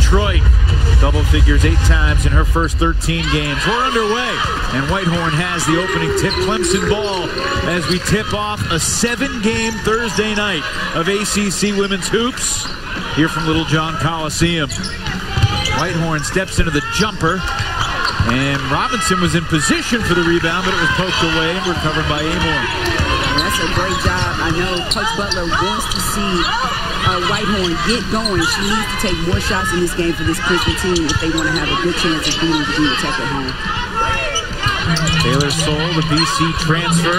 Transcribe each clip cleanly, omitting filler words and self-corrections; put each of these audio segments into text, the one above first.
Detroit. Double figures 8 times in her first 13 games. We're underway, and Whitehorn has the opening tip. Clemson ball as we tip off a 7-game Thursday night of ACC women's hoops here from Littlejohn Coliseum. Whitehorn steps into the jumper, and Robinson was in position for the rebound, but it was poked away and recovered by Amor. That's a great job. I know Coach Butler wants to see Whitehorn get going. She needs to take more shots in this game for this Princeton team if they want to have a good chance of beating Virginia Tech at home. Taylor Soule, the BC transfer,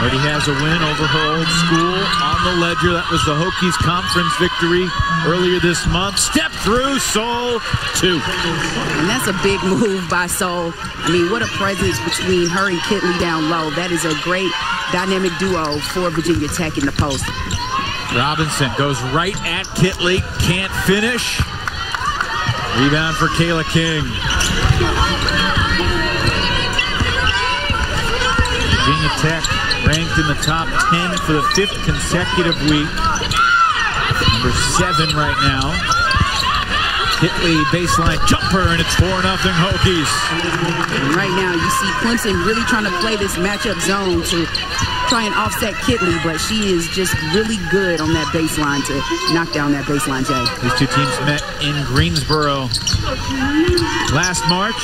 already has a win over her old school on the ledger. That was the Hokies conference victory earlier this month. Step through, Soule, 2. And that's a big move by Soule. I mean, what a presence between her and Kitley down low. That is a great dynamic duo for Virginia Tech in the post. Robinson goes right at Kitley, can't finish. Rebound for Kayla King. Virginia Tech ranked in the top 10 for the 5th consecutive week. Number 7 right now. Kitley baseline jumper, and it's 4-0 Hokies. And right now you see Clemson really trying to play this matchup zone to try and offset Kitley, but she is just really good on that baseline to knock down that baseline, Jay. These two teams met in Greensboro last March.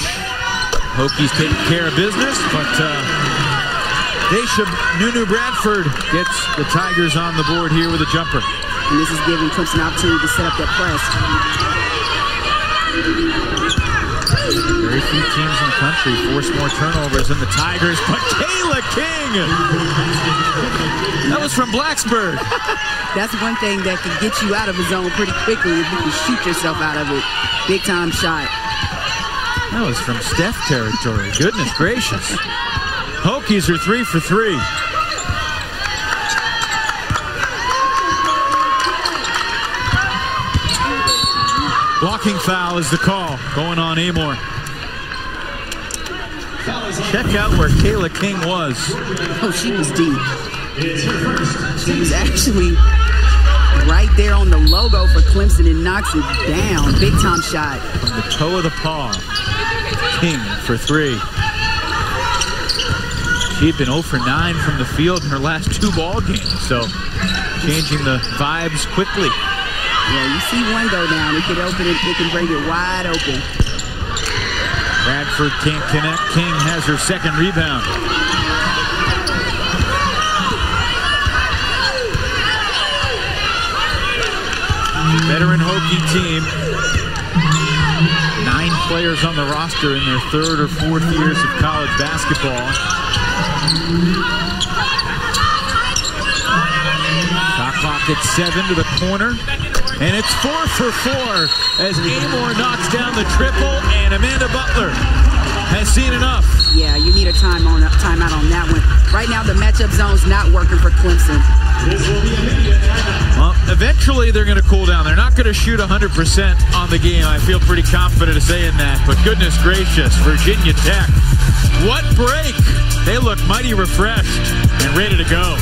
Hokies taking care of business, but Daisha Nunu Bradford gets the Tigers on the board here with a jumper. And this is giving Clemson an opportunity to set up that press. Very few teams in the country force more turnovers than the Tigers, but Kayla King! That was from Blacksburg. That's one thing that can get you out of a zone pretty quickly if you can shoot yourself out of it. Big time shot. That was from Steph territory. Goodness gracious. Hokies are 3 for 3. Blocking foul is the call. Going on Amor. Check out where Kayla King was. Oh, she was deep. She was actually right there on the logo for Clemson and knocks it down. Big time shot. From the toe of the paw. King for 3. She had been 0 for 9 from the field in her last 2 ball games, so changing the vibes quickly. Yeah, you see one go down, it can open it, it can bring it wide open. Bradford can't connect. King has her 2nd rebound. Veteran Hokie team. 9 players on the roster in their 3rd or 4th years of college basketball. Shot clock at 7 to the corner. And it's 4 for 4 as Amor knocks down the triple, and Amanda Butler has seen enough. Yeah, you need a timeout on that one. Right now, the matchup zone's not working for Clemson. Well, eventually they're going to cool down. They're not going to shoot 100% on the game. I feel pretty confident of saying that. But goodness gracious, Virginia Tech, what break! They look mighty refreshed and ready to go.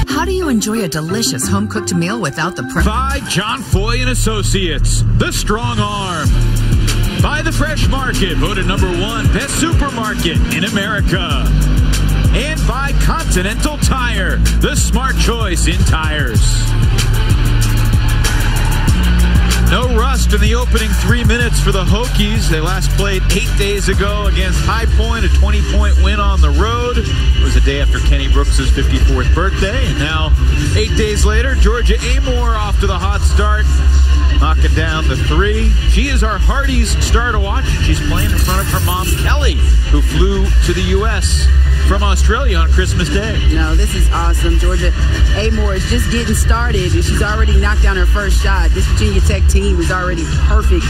How do you enjoy a delicious home-cooked meal without the prep? By John Foy and Associates, the strong arm. By the Fresh Market, voted #1 best supermarket in America. And by Continental Tire, the smart choice in tires. No rust in the opening 3 minutes for the Hokies. They last played 8 days ago against High Point, a 20-point win on the road. It was a day after Kenny Brooks' 54th birthday. And now, 8 days later, Georgia Amor off to the hot start, knocking down the 3. She is our Hardy's star to watch. She's playing in front of her mom, Kelly, who flew to the U.S. from Australia on Christmas Day. No, this is awesome. Georgia Amor is just getting started, and she's already knocked down her first shot. This Virginia Tech team is already perfect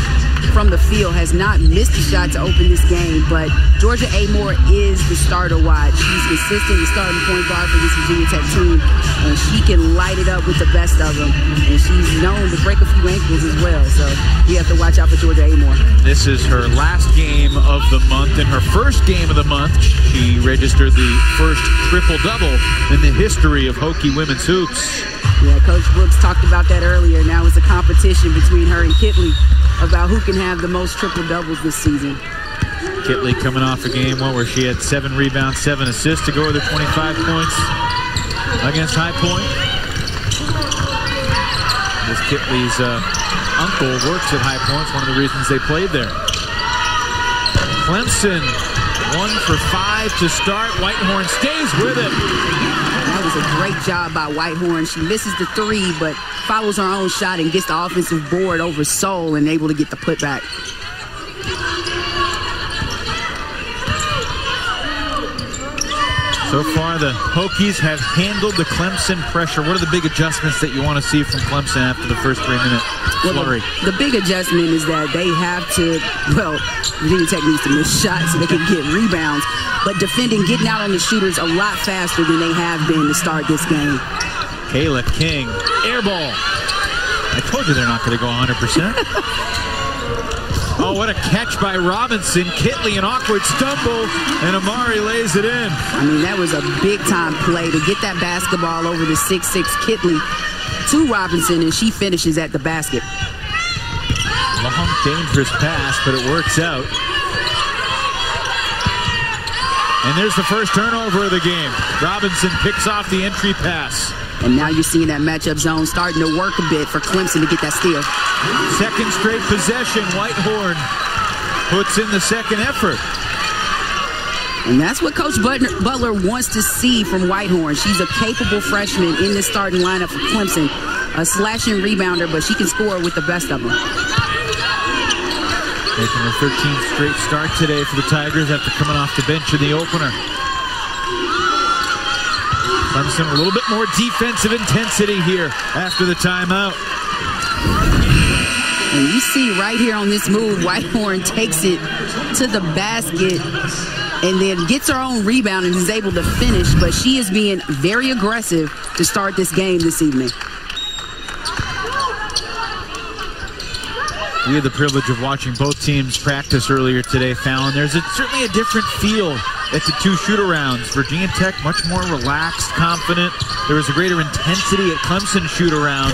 from the field, has not missed a shot to open this game, but Georgia Amor is the star to watch. She's consistent, the starting point guard for this Virginia Tech team, and she can light it up with the best of them, and she's known to break a few ankles as well, so you have to watch out for Georgia Amor. This is her last game of the month. In her first game of the month, she registered registered the first triple-double in the history of Hokie women's hoops. Yeah, Coach Brooks talked about that earlier. Now it's a competition between her and Kitley about who can have the most triple-doubles this season. Kitley coming off a game where she had 7 rebounds, 7 assists to go with her 25 points against High Point. This Kitley's uncle works at High Point. It's one of the reasons they played there. Clemson 1 for 5 to start. Whitehorn stays with it. That was a great job by Whitehorn. She misses the 3, but follows her own shot and gets the offensive board over Soul and able to get the putback. So far, the Hokies have handled the Clemson pressure. What are the big adjustments that you want to see from Clemson after the first 3-minute flurry? Well, the big adjustment is that they have to, well, Virginia Tech needs to miss shots so they can get rebounds, but defending, getting out on the shooters a lot faster than they have been to start this game. Kayla King, air ball. I told you they're not going to go 100%. Oh, what a catch by Robinson. Kitley, an awkward stumble, and Amari lays it in. I mean, that was a big-time play to get that basketball over the 6'6" Kitley to Robinson, and she finishes at the basket. Long, dangerous pass, but it works out. And there's the first turnover of the game. Robinson picks off the entry pass. And now you're seeing that matchup zone starting to work a bit for Clemson to get that steal. Second straight possession. Whitehorn puts in the second effort. And that's what Coach Butler wants to see from Whitehorn. She's a capable freshman in the starting lineup for Clemson. A slashing rebounder, but she can score with the best of them. Making her 13th straight start today for the Tigers after coming off the bench in the opener. Clemson a little bit more defensive intensity here after the timeout. And you see right here on this move, Whitehorn takes it to the basket and then gets her own rebound and is able to finish, but she is being very aggressive to start this game this evening. We had the privilege of watching both teams practice earlier today, Fallon. There's certainly a different feel at the 2 shoot-arounds. Virginia Tech much more relaxed, confident. There was a greater intensity at Clemson shoot-around.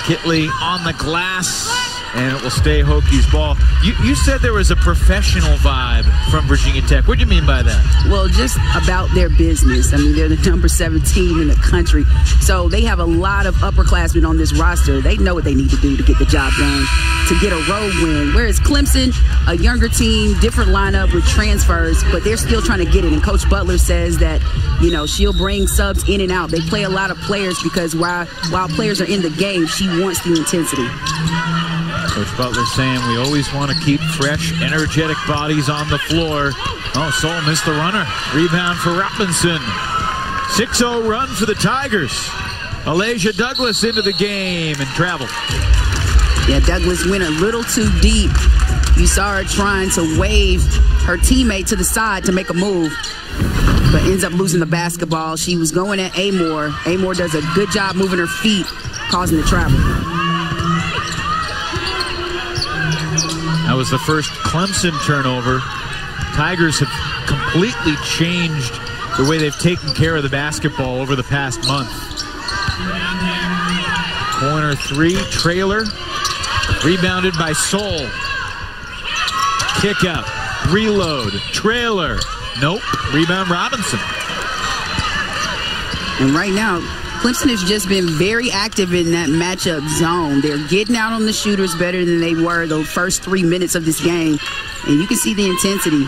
Kitley on the glass, and it will stay Hokies ball. You said there was a professional vibe from Virginia Tech. What do you mean by that? Well, just about their business. I mean, they're the number 7 team in the country. So they have a lot of upperclassmen on this roster. They know what they need to do to get the job done, to get a road win. Whereas Clemson, a younger team, different lineup with transfers, but they're still trying to get it. And Coach Butler says that, you know, she'll bring subs in and out. They play a lot of players because while players are in the game, she wants the intensity. Coach Butler saying we always want to keep fresh, energetic bodies on the floor. Oh, Soul missed the runner. Rebound for Robinson. 6-0 run for the Tigers. Alasia Douglas into the game and travel. Yeah, Douglas went a little too deep. You saw her trying to wave her teammate to the side to make a move, but ends up losing the basketball. She was going at Amor. Amor does a good job moving her feet, causing the travel. That was the first Clemson turnover. Tigers have completely changed the way they've taken care of the basketball over the past month. Corner 3, trailer, rebounded by Soul. Kick out, reload, trailer. Nope, rebound Robinson. And right now, Clemson has just been very active in that matchup zone. They're getting out on the shooters better than they were the first 3 minutes of this game. And you can see the intensity.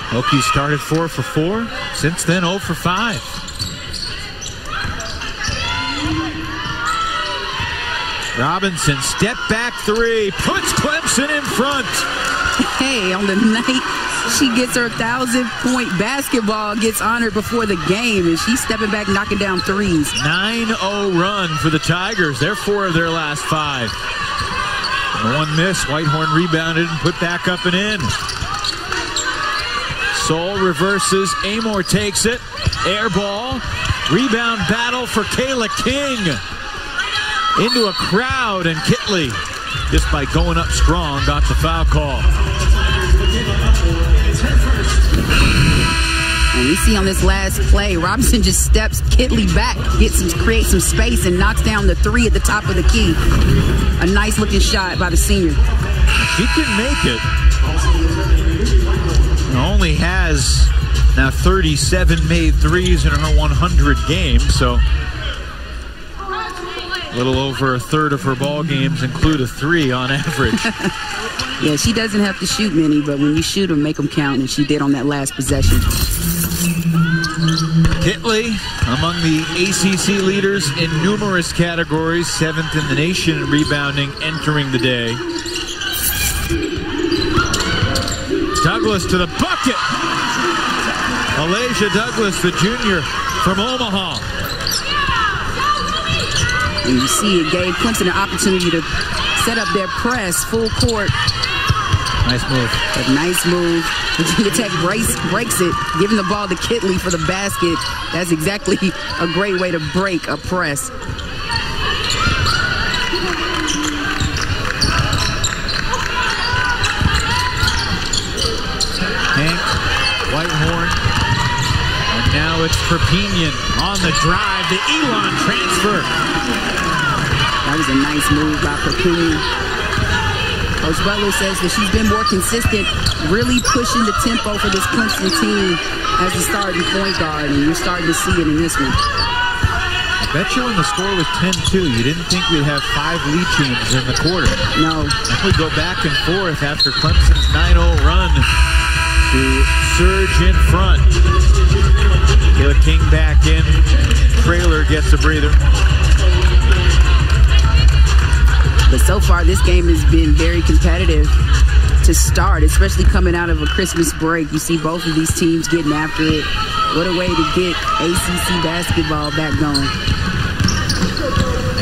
Hokies started 4 for 4. Since then, 0 for 5. Robinson, step back 3, puts Clemson in front. Hey, on the night she gets her 1,000-point basketball, gets honored before the game, and she's stepping back, knocking down threes. 9-0 run for the Tigers. They're 4 of their last 5. And one miss, Whitehorn rebounded and put back up and in. Soul reverses, Amor takes it, air ball, rebound battle for Kayla King. Into a crowd, and Kitley, just by going up strong, got the foul call. And we see on this last play, Robinson just steps Kitley back, creates some space, and knocks down the three at the top of the key. A nice looking shot by the senior. She can make it. Only has now 37 made threes in her 100 games, so a little over a third of her ball games include a three on average. Yeah, she doesn't have to shoot many, but when you shoot them, make them count, and she did on that last possession. Kitley, among the ACC leaders in numerous categories, 7th in the nation in rebounding entering the day. Douglas to the bucket. Alasia Douglas, the junior from Omaha. And you see it gave Clemson an opportunity to set up their press full court. Nice move. A nice move. Virginia Tech breaks it, giving the ball to Kitley for the basket. That's exactly a great way to break a press. Hank, Whitehorn, and now it's Perpignan on the drive. The Elon transfer. That was a nice move by Perpignan. Coach Butler says that she's been more consistent, really pushing the tempo for this Clemson team as the starting point guard, and you're starting to see it in this one. I bet you when the score was 10-2, you didn't think we'd have 5 lead changes in the quarter. No. And we go back and forth after Clemson's 9-0 run to surge in front. Kayla King back in. Trailer gets a breather. But so far, this game has been very competitive to start, especially coming out of a Christmas break. You see both of these teams getting after it. What a way to get ACC basketball back going.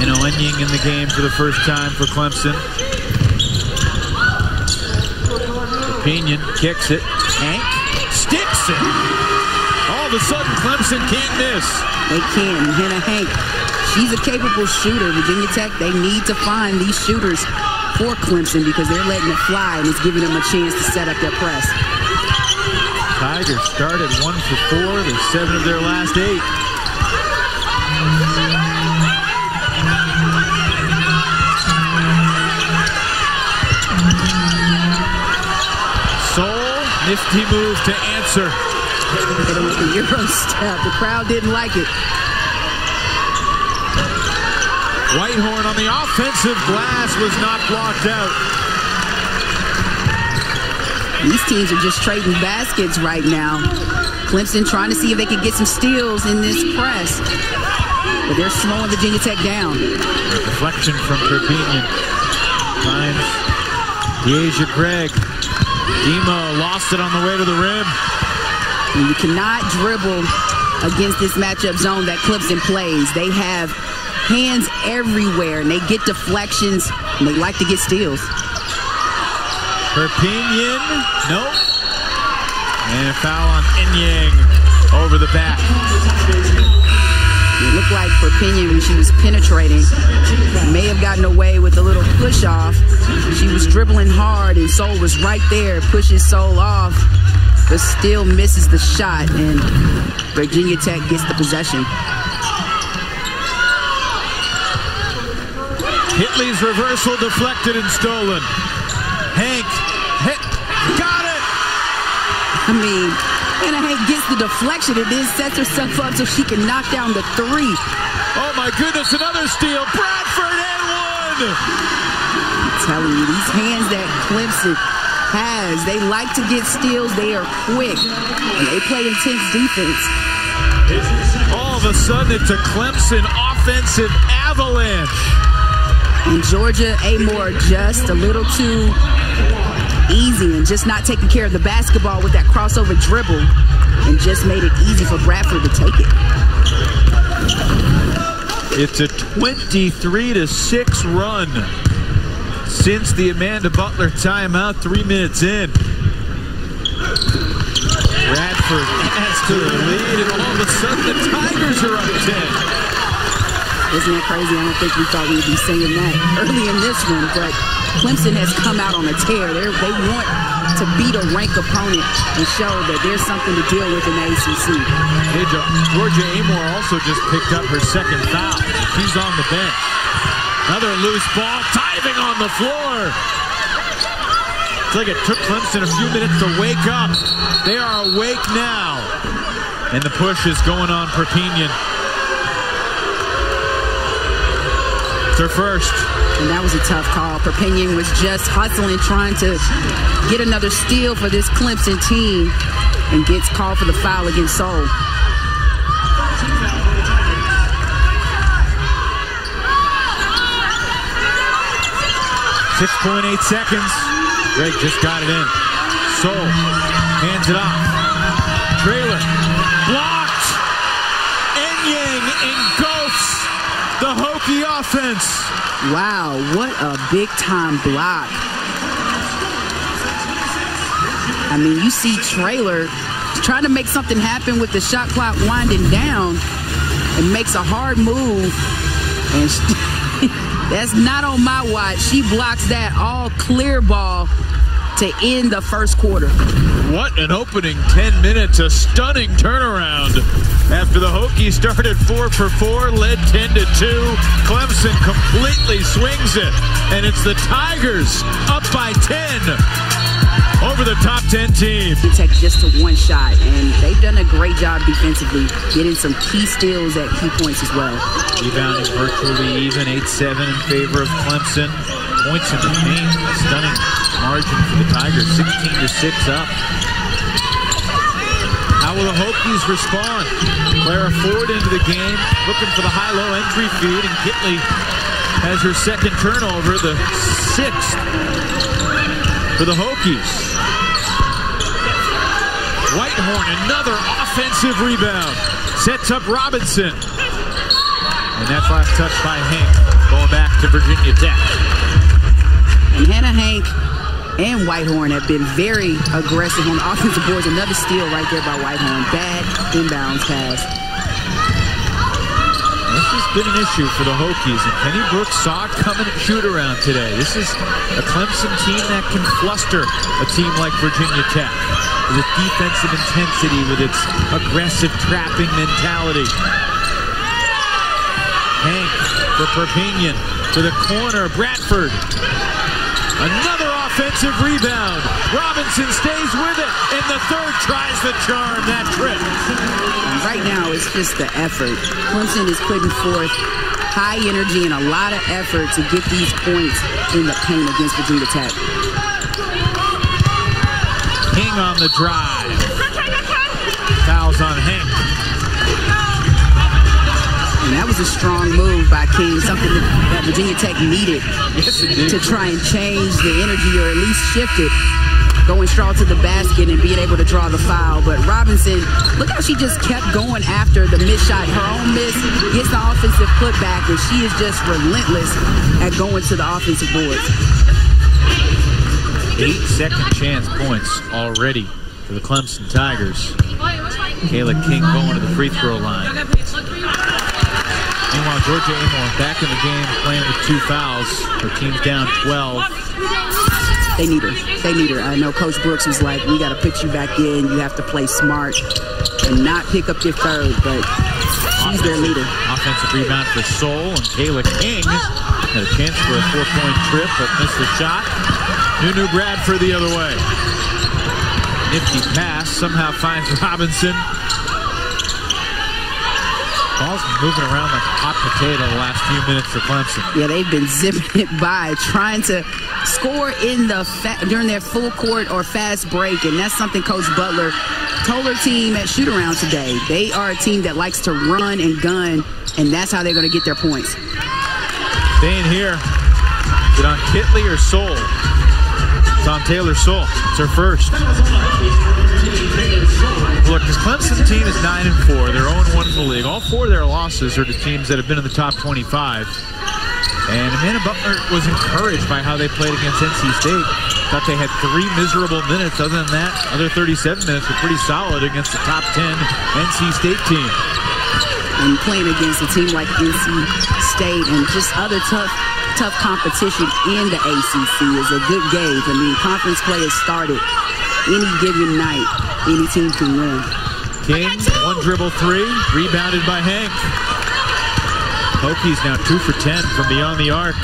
And Oenying in the game for the first time for Clemson. Perpignan kicks it. Hank sticks it. All of a sudden, Clemson can't miss. They can. Hannah Hank. She's a capable shooter. Virginia Tech, they need to find these shooters for Clemson because they're letting it fly and it's giving them a chance to set up their press. Tigers started 1 for 4. They're 7 of their last 8. Soul, nifty move to answer. Hit him with the Euro step. The crowd didn't like it. Whitehorn on the offensive glass was not blocked out. These teams are just trading baskets right now. Clemson trying to see if they can get some steals in this press. But they're slowing Virginia Tech down. Deflection from Perpignan. Finds Deasia Gregg. Demo lost it on the way to the rim. And you cannot dribble against this matchup zone that Clemson plays. They have hands everywhere, and they get deflections, and they like to get steals. Perpignan, nope. And a foul on Enyang over the back. It looked like Perpignan, when she was penetrating, may have gotten away with a little push off. She was dribbling hard, and Soul was right there, pushes Soul off, but still misses the shot, and Virginia Tech gets the possession. Kitley's reversal deflected and stolen. Hank, got it! I mean, Hannah Hank gets the deflection and then sets herself up so she can knock down the three. Oh my goodness, another steal. Bradford and one! I'm telling you, these hands that Clemson has, they like to get steals. They are quick, and they play intense defense. All of a sudden, it's a Clemson offensive avalanche. And Georgia Amore just a little too easy and just not taking care of the basketball with that crossover dribble and just made it easy for Bradford to take it. It's a 23-6 run since the Amanda Butler timeout, 3 minutes in. Bradford adds to the lead, and all of a sudden the Tigers are up 10. Isn't that crazy? I don't think we thought we'd be saying that early in this one, but Clemson has come out on a tear. They want to beat a ranked opponent and show that there's something to deal with in the ACC. Hey, Georgia Amore also just picked up her second foul. She's on the bench. Another loose ball, diving on the floor. It's like it took Clemson a few minutes to wake up. They are awake now. And the push is going on Perpignan. It's her first. And that was a tough call. Perpignan was just hustling, trying to get another steal for this Clemson team, and gets called for the foul against Seoul. .8 seconds. Greg just got it in. Seoul hands it off. Trailer blocked. Enyang engulfs the Hokie offense. Wow, what a big-time block. I mean, you see Trailer trying to make something happen with the shot clock winding down, and makes a hard move. And that's not on my watch. She blocks that all clear ball to end the first quarter. What an opening 10 minutes, a stunning turnaround. After the Hokies started 4 for 4, led 10-2, Clemson completely swings it, and it's the Tigers up by 10 over the top 10 team. They take just to one shot, and they've done a great job defensively, getting some key steals at key points as well. Rebounding virtually even, 8-7 in favor of Clemson. Points in the paint, a stunning margin for the Tigers, 16-6 up. How will the Hokies respond? Clara Ford into the game, looking for the high-low entry feed, and Kitley has her second turnover, the 6th for the Hokies. Whitehorn, another offensive rebound, sets up Robinson. And that's last touch by Hank, going back to Virginia Tech. And Hannah Hank and Whitehorn have been very aggressive on the offensive boards. Another steal right there by Whitehorn. Bad inbounds pass. This has been an issue for the Hokies, and Kenny Brooks saw it coming at shoot-around today. This is a Clemson team that can fluster a team like Virginia Tech with its defensive intensity, with its aggressive trapping mentality. Hank for Perpignan to the corner, Bradford. Another offensive rebound. Robinson stays with it, and the third tries the charm that trip. Right now, it's just the effort. Clemson is putting forth high energy and a lot of effort to get these points in the paint against Virginia Tech. King on the drive. Fouls on Hank. And that was a strong move by King, something that Virginia Tech needed to try and change the energy, or at least shift it, going straight to the basket and being able to draw the foul. But Robinson, look how she just kept going after the missed shot. Her own miss gets the offensive putback, and she is just relentless at going to the offensive boards. 8 second chance points already for the Clemson Tigers. Kayla King going to the free throw line. Meanwhile, Georgia Amore back in the game, playing with 2 fouls. Her team's down 12. They need her. They need her. I know Coach Brooks was like, we got to put you back in. You have to play smart and not pick up your third, but she's their leader. Offensive rebound for Seoul, and Kayla King had a chance for a 4-point trip, but missed the shot. Nunu Bradford the other way. Nifty pass, somehow finds Robinson. Ball's moving around like a hot potato the last few minutes for Clemson. Yeah, they've been zipping it by, trying to score in the during their full court or fast break, and that's something Coach Butler told her team at shoot-around today. They are a team that likes to run and gun, and that's how they're going to get their points. Staying here. Is it on Kitley or Seoul? It's on Taylor Seoul. It's her first. Look, this Clemson team is 9-4. They're 0-1 in the league. All 4 of their losses are to teams that have been in the top 25. And Amanda Butler was encouraged by how they played against NC State. Thought they had 3 miserable minutes. Other than that, other 37 minutes were pretty solid against the top 10 NC State team. And playing against a team like NC State and just other tough competition in the ACC is a good gauge. I mean, conference play has started. Any given night, any team can win. King, one dribble three, rebounded by Hank. Hokies now 2 for 10 from beyond the arc.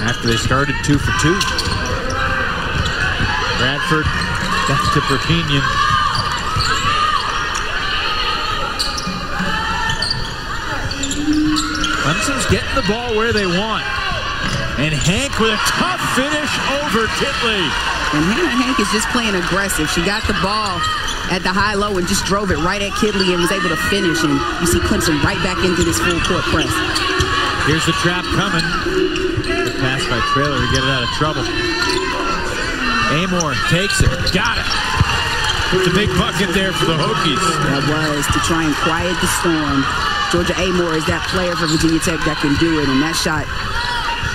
After they started 2 for 2. Bradford, back to Perpignan. Clemson's getting the ball where they want. And Hank with a tough finish over Kitley. And Hannah Hank is just playing aggressive. She got the ball at the high-low and just drove it right at Kitley and was able to finish. And you see Clemson right back into this full-court press. Here's the trap coming. Good pass by Trailer to get it out of trouble. Amor takes it. Got it. Put the big bucket there for the Hokies. That was to try and quiet the storm. Georgia Amor is that player for Virginia Tech that can do it. And that shot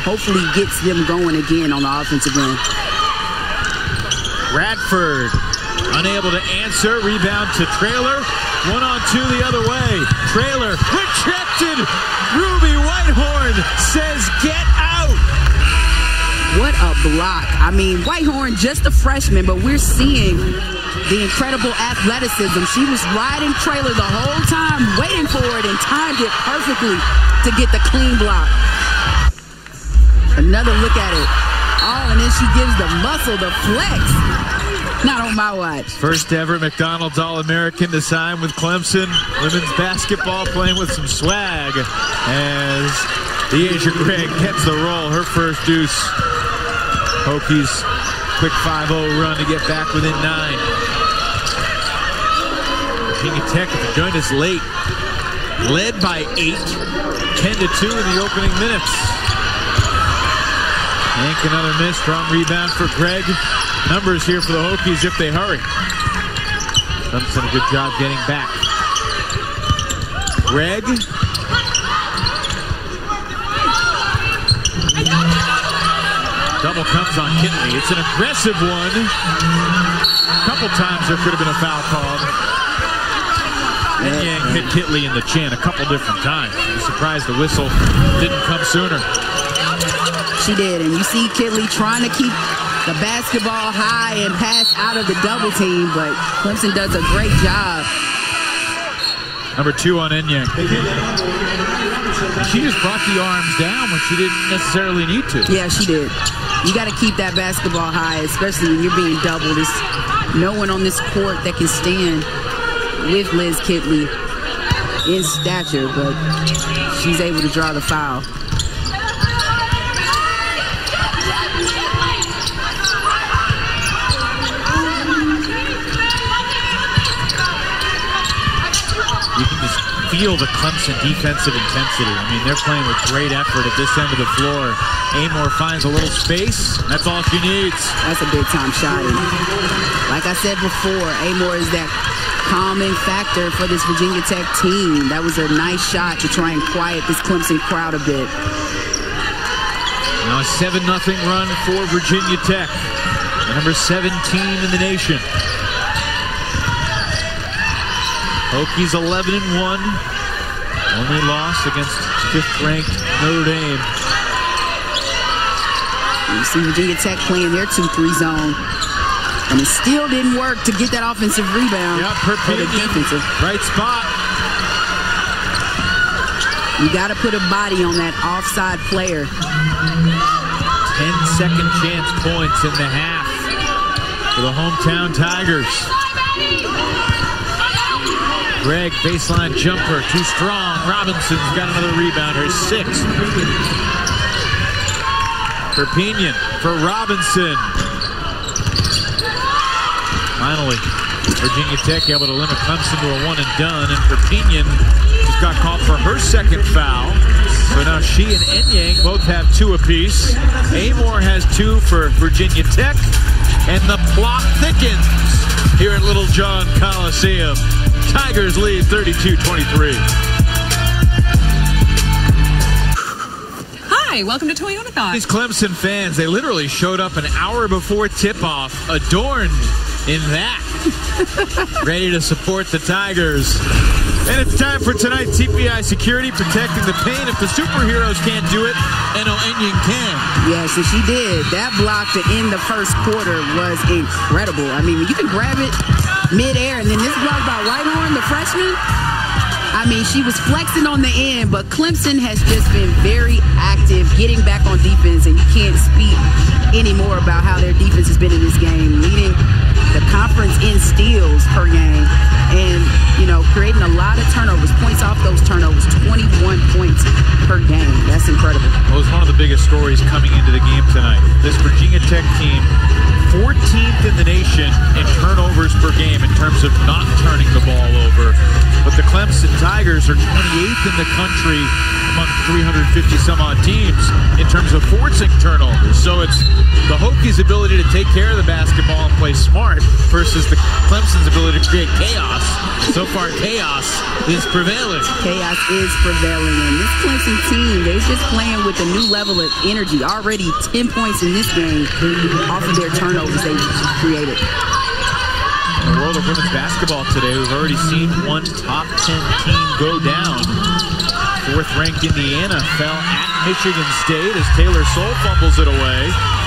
hopefully gets them going again on the offensive end. Bradford unable to answer. Rebound to Trailer. 1-on-2 the other way. Trailer rejected. Ruby Whitehorn says get out. What a block. I mean, Whitehorn just a freshman, but we're seeing the incredible athleticism. She was riding Trailer the whole time, waiting for it, and timed it perfectly to get the clean block. Another look at it. Oh, and then she gives the muscle, the flex. Not on my watch. First ever McDonald's All-American to sign with Clemson. Women's basketball playing with some swag as Deasia Craig gets the roll. Her first deuce. Hokies quick 5-0 run to get back within 9. Virginia Tech, if you joined us late, led by 8, 10-2 in the opening minutes. Hank another miss, strong rebound for Craig. Numbers here for the Hokies if they hurry. Clemson a good job getting back. Greg. Double comes on Kitley. It's an aggressive one. A couple times there could have been a foul called. And Yang hit Kitley in the chin a couple different times. I'm surprised the whistle didn't come sooner. She did, and you see Kitley trying to keep the basketball high and pass out of the double team, but Clemson does a great job. Number 2 on Enyang. She just brought the arms down when she didn't necessarily need to. Yeah, she did. You got to keep that basketball high, especially when you're being doubled. There's no one on this court that can stand with Liz Kitley in stature, but she's able to draw the foul. You can just feel the Clemson defensive intensity. I mean, they're playing with great effort at this end of the floor. Amor finds a little space. That's all she needs. That's a big-time shot. And like I said before, Amor is that calming factor for this Virginia Tech team. That was a nice shot to try and quiet this Clemson crowd a bit. Now a 7-0 run for Virginia Tech. The number 17 in the nation. Hokies 11-1. Only loss against 5th-ranked Notre Dame. You see Virginia Tech playing their 2-3 zone. And it still didn't work to get that offensive rebound. Yep, defensive. Right spot. You got to put a body on that offside player. 10 second chance points in the half for the hometown Tigers. Greg, baseline jumper, too strong. Robinson's got another rebound, her 6th. Perpignan for Robinson. Finally, Virginia Tech able to limit Clemson to a 1-and-done, and Perpignan just got called for her 2nd foul. So now she and Enyang both have 2 apiece. Amor has 2 for Virginia Tech, and the plot thickens here at Little John Coliseum. Tigers lead 32-23. Hi, welcome to Toyota-thon. These Clemson fans, they literally showed up an hour before tip-off, adorned in that, ready to support the Tigers. And it's time for tonight's TPI Security, protecting the paint. If the superheroes can't do it, Eno Enyin can. Yes, and she did. That block to end the first quarter was incredible. I mean, you can grab it midair, and then this block by Whitehorn, the freshman, I mean, she was flexing on the end, but Clemson has just been very active getting back on defense, and you can't speak anymore about how their defense has been in this game, leading the conference in steals per game and, you know, creating a lot of turnovers, points off those turnovers, 21 points per game. That's incredible. Well, it was one of the biggest stories coming into the game tonight. This Virginia Tech team, 14th in the nation in turnovers per game in terms of not turning the ball over. But the Clemson Tigers are 28th in the country among 350 some odd teams in terms of forcing turnovers. So it's the Hokies' ability to take care of the basketball and play smart versus the Clemson's ability to create chaos. So far, chaos is prevailing. Chaos is prevailing, and this Clemson team, they're just playing with a new level of energy. Already 10 points in this game off of their turnovers they created. In the world of women's basketball today, we've already seen one top 10 team go down. Fourth-ranked Indiana fell at Michigan State as Taylor Soule fumbles it away.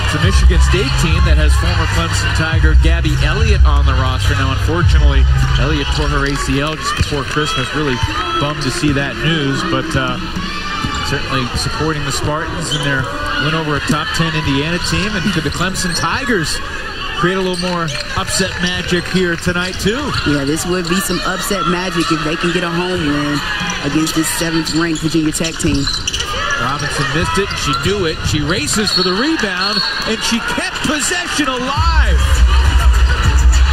It's a Michigan State team that has former Clemson Tiger Gabby Elliott on the roster. Now, unfortunately, Elliott tore her ACL just before Christmas. Really bummed to see that news, but certainly supporting the Spartans in their win over a top 10 Indiana team. And could the Clemson Tigers create a little more upset magic here tonight, too? Yeah, this would be some upset magic if they can get a home win against this 7th-ranked Virginia Tech team. Robinson missed it, and she knew it. She races for the rebound, and she kept possession alive.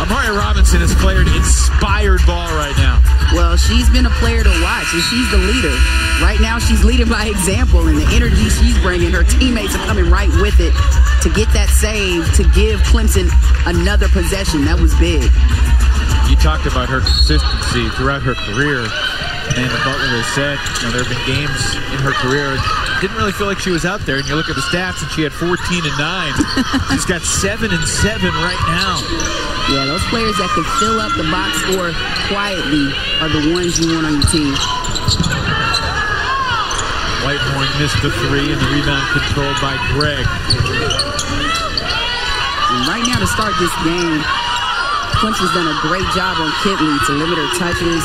Amari Robinson has played inspired ball right now. Well, she's been a player to watch, and she's the leader. Right now, she's leading by example, and the energy she's bringing, her teammates are coming right with it to get that save, to give Clemson another possession. That was big. You talked about her consistency throughout her career, and Butler has said, you know, there have been games in her career, didn't really feel like she was out there, and you look at the stats, and she had 14 and 9. She's got 7 and 7 right now. Yeah, those players that can fill up the box score quietly are the ones you want on your team. Whitehorn missed the three, and the rebound controlled by Gregg. And right now to start this game, Clemson's done a great job on Kitley to limit her touches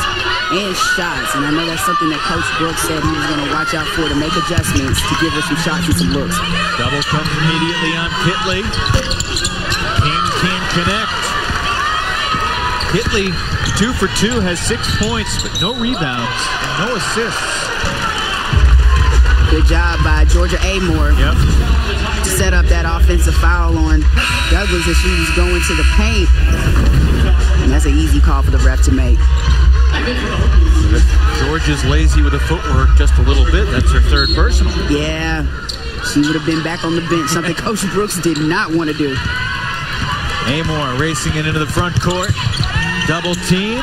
and shots. And I know that's something that Coach Brooks said he was going to watch out for, to make adjustments to give her some shots and some looks. Double comes immediately on Kitley. King can't connect. Kitley, 2 for 2, has 6 points, but no rebounds and no assists. Good job by Georgia Amore to set up that offensive foul on Douglas as she was going to the paint. And that's an easy call for the ref to make. Georgia's lazy with the footwork just a little bit. That's her third personal. Yeah, she would have been back on the bench, something Coach Brooks did not want to do. Amore racing it into the front court. Double team.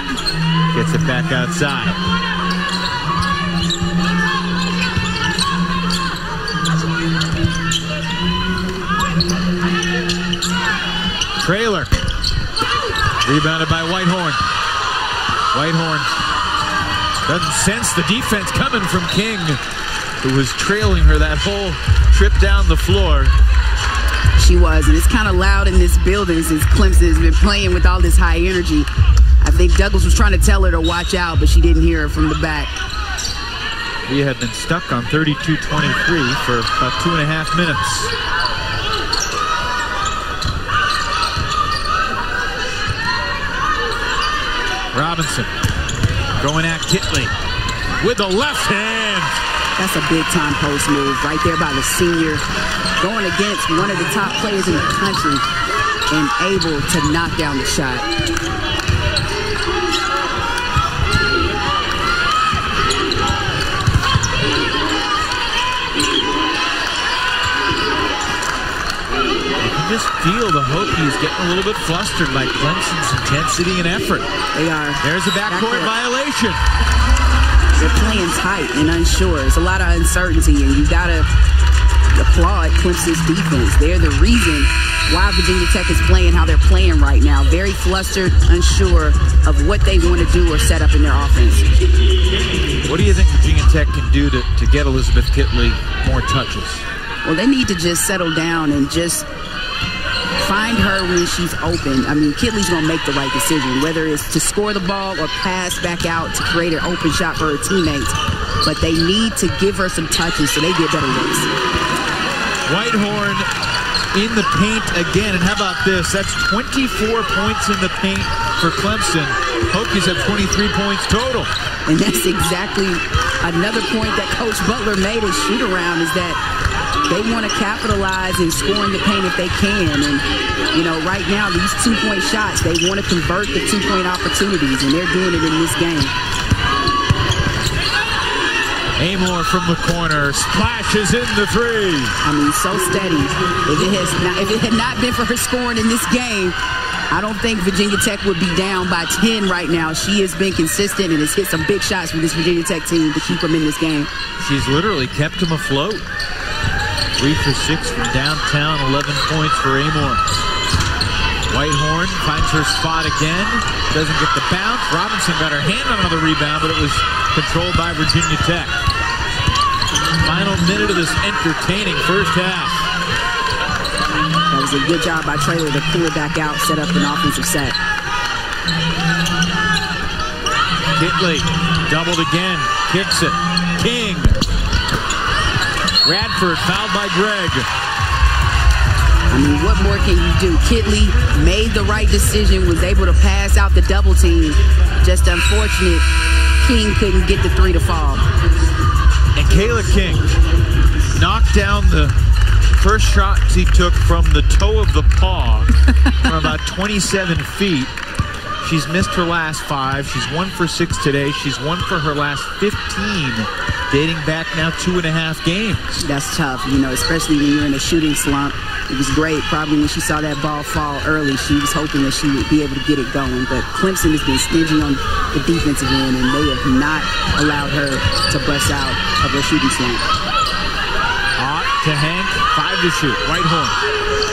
Gets it back outside. Trailer. Rebounded by Whitehorn. Whitehorn doesn't sense the defense coming from King, who was trailing her that whole trip down the floor. She was, and it's kind of loud in this building since Clemson has been playing with all this high energy. I think Douglas was trying to tell her to watch out, but she didn't hear her from the back. We have been stuck on 32-23 for about 2.5 minutes. Robinson going at Kitley with the left hand. That's a big-time post move right there by the senior, going against one of the top players in the country and able to knock down the shot. Just feel the Hokies getting a little bit flustered by Clemson's intensity and effort. They are. There's a backcourt violation. They're playing tight and unsure. There's a lot of uncertainty, and you gotta applaud Clemson's defense. They're the reason why Virginia Tech is playing how they're playing right now. Very flustered, unsure of what they want to do or set up in their offense. What do you think Virginia Tech can do to get Elizabeth Kitley more touches? Well, they need to just settle down and just find her when she's open. I mean, Kitley's going to make the right decision, whether it's to score the ball or pass back out to create an open shot for her teammates. But they need to give her some touches so they get better looks. Whitehorn in the paint again. And how about this? That's 24 points in the paint for Clemson. Hokies have 23 points total. And that's exactly another point that Coach Butler made in shoot-around, is that they want to capitalize and score in the paint if they can. And, you know, right now, these two-point shots, they want to convert the two-point opportunities, and they're doing it in this game. Amor from the corner, splashes in the three. I mean, so steady. If it had not been for her scoring in this game, I don't think Virginia Tech would be down by 10 right now. She has been consistent and has hit some big shots for this Virginia Tech team to keep them in this game. She's literally kept them afloat. 3 for 6 from downtown, 11 points for Amor. Whitehorn finds her spot again, doesn't get the bounce. Robinson got her hand on another rebound, but it was controlled by Virginia Tech. Final minute of this entertaining first half. That was a good job by Traylor to pull it back out, set up an offensive set. Kitley doubled again, kicks it. King. Radford fouled by Gregg. I mean, what more can you do? Kitley made the right decision, was able to pass out the double team. Just unfortunate, King couldn't get the three to fall. And Kayla King knocked down the first shot he took from the toe of the paw from about 27 feet. She's missed her last 5. She's 1 for 6 today. She's 1 for her last 15, dating back now 2.5 games. That's tough, you know, especially when you're in a shooting slump. It was great. Probably when she saw that ball fall early, she was hoping that she would be able to get it going. But Clemson has been stingy on the defensive end, and they have not allowed her to bust out of her shooting slump. Ott to Hank, 5 to shoot. Whitehorn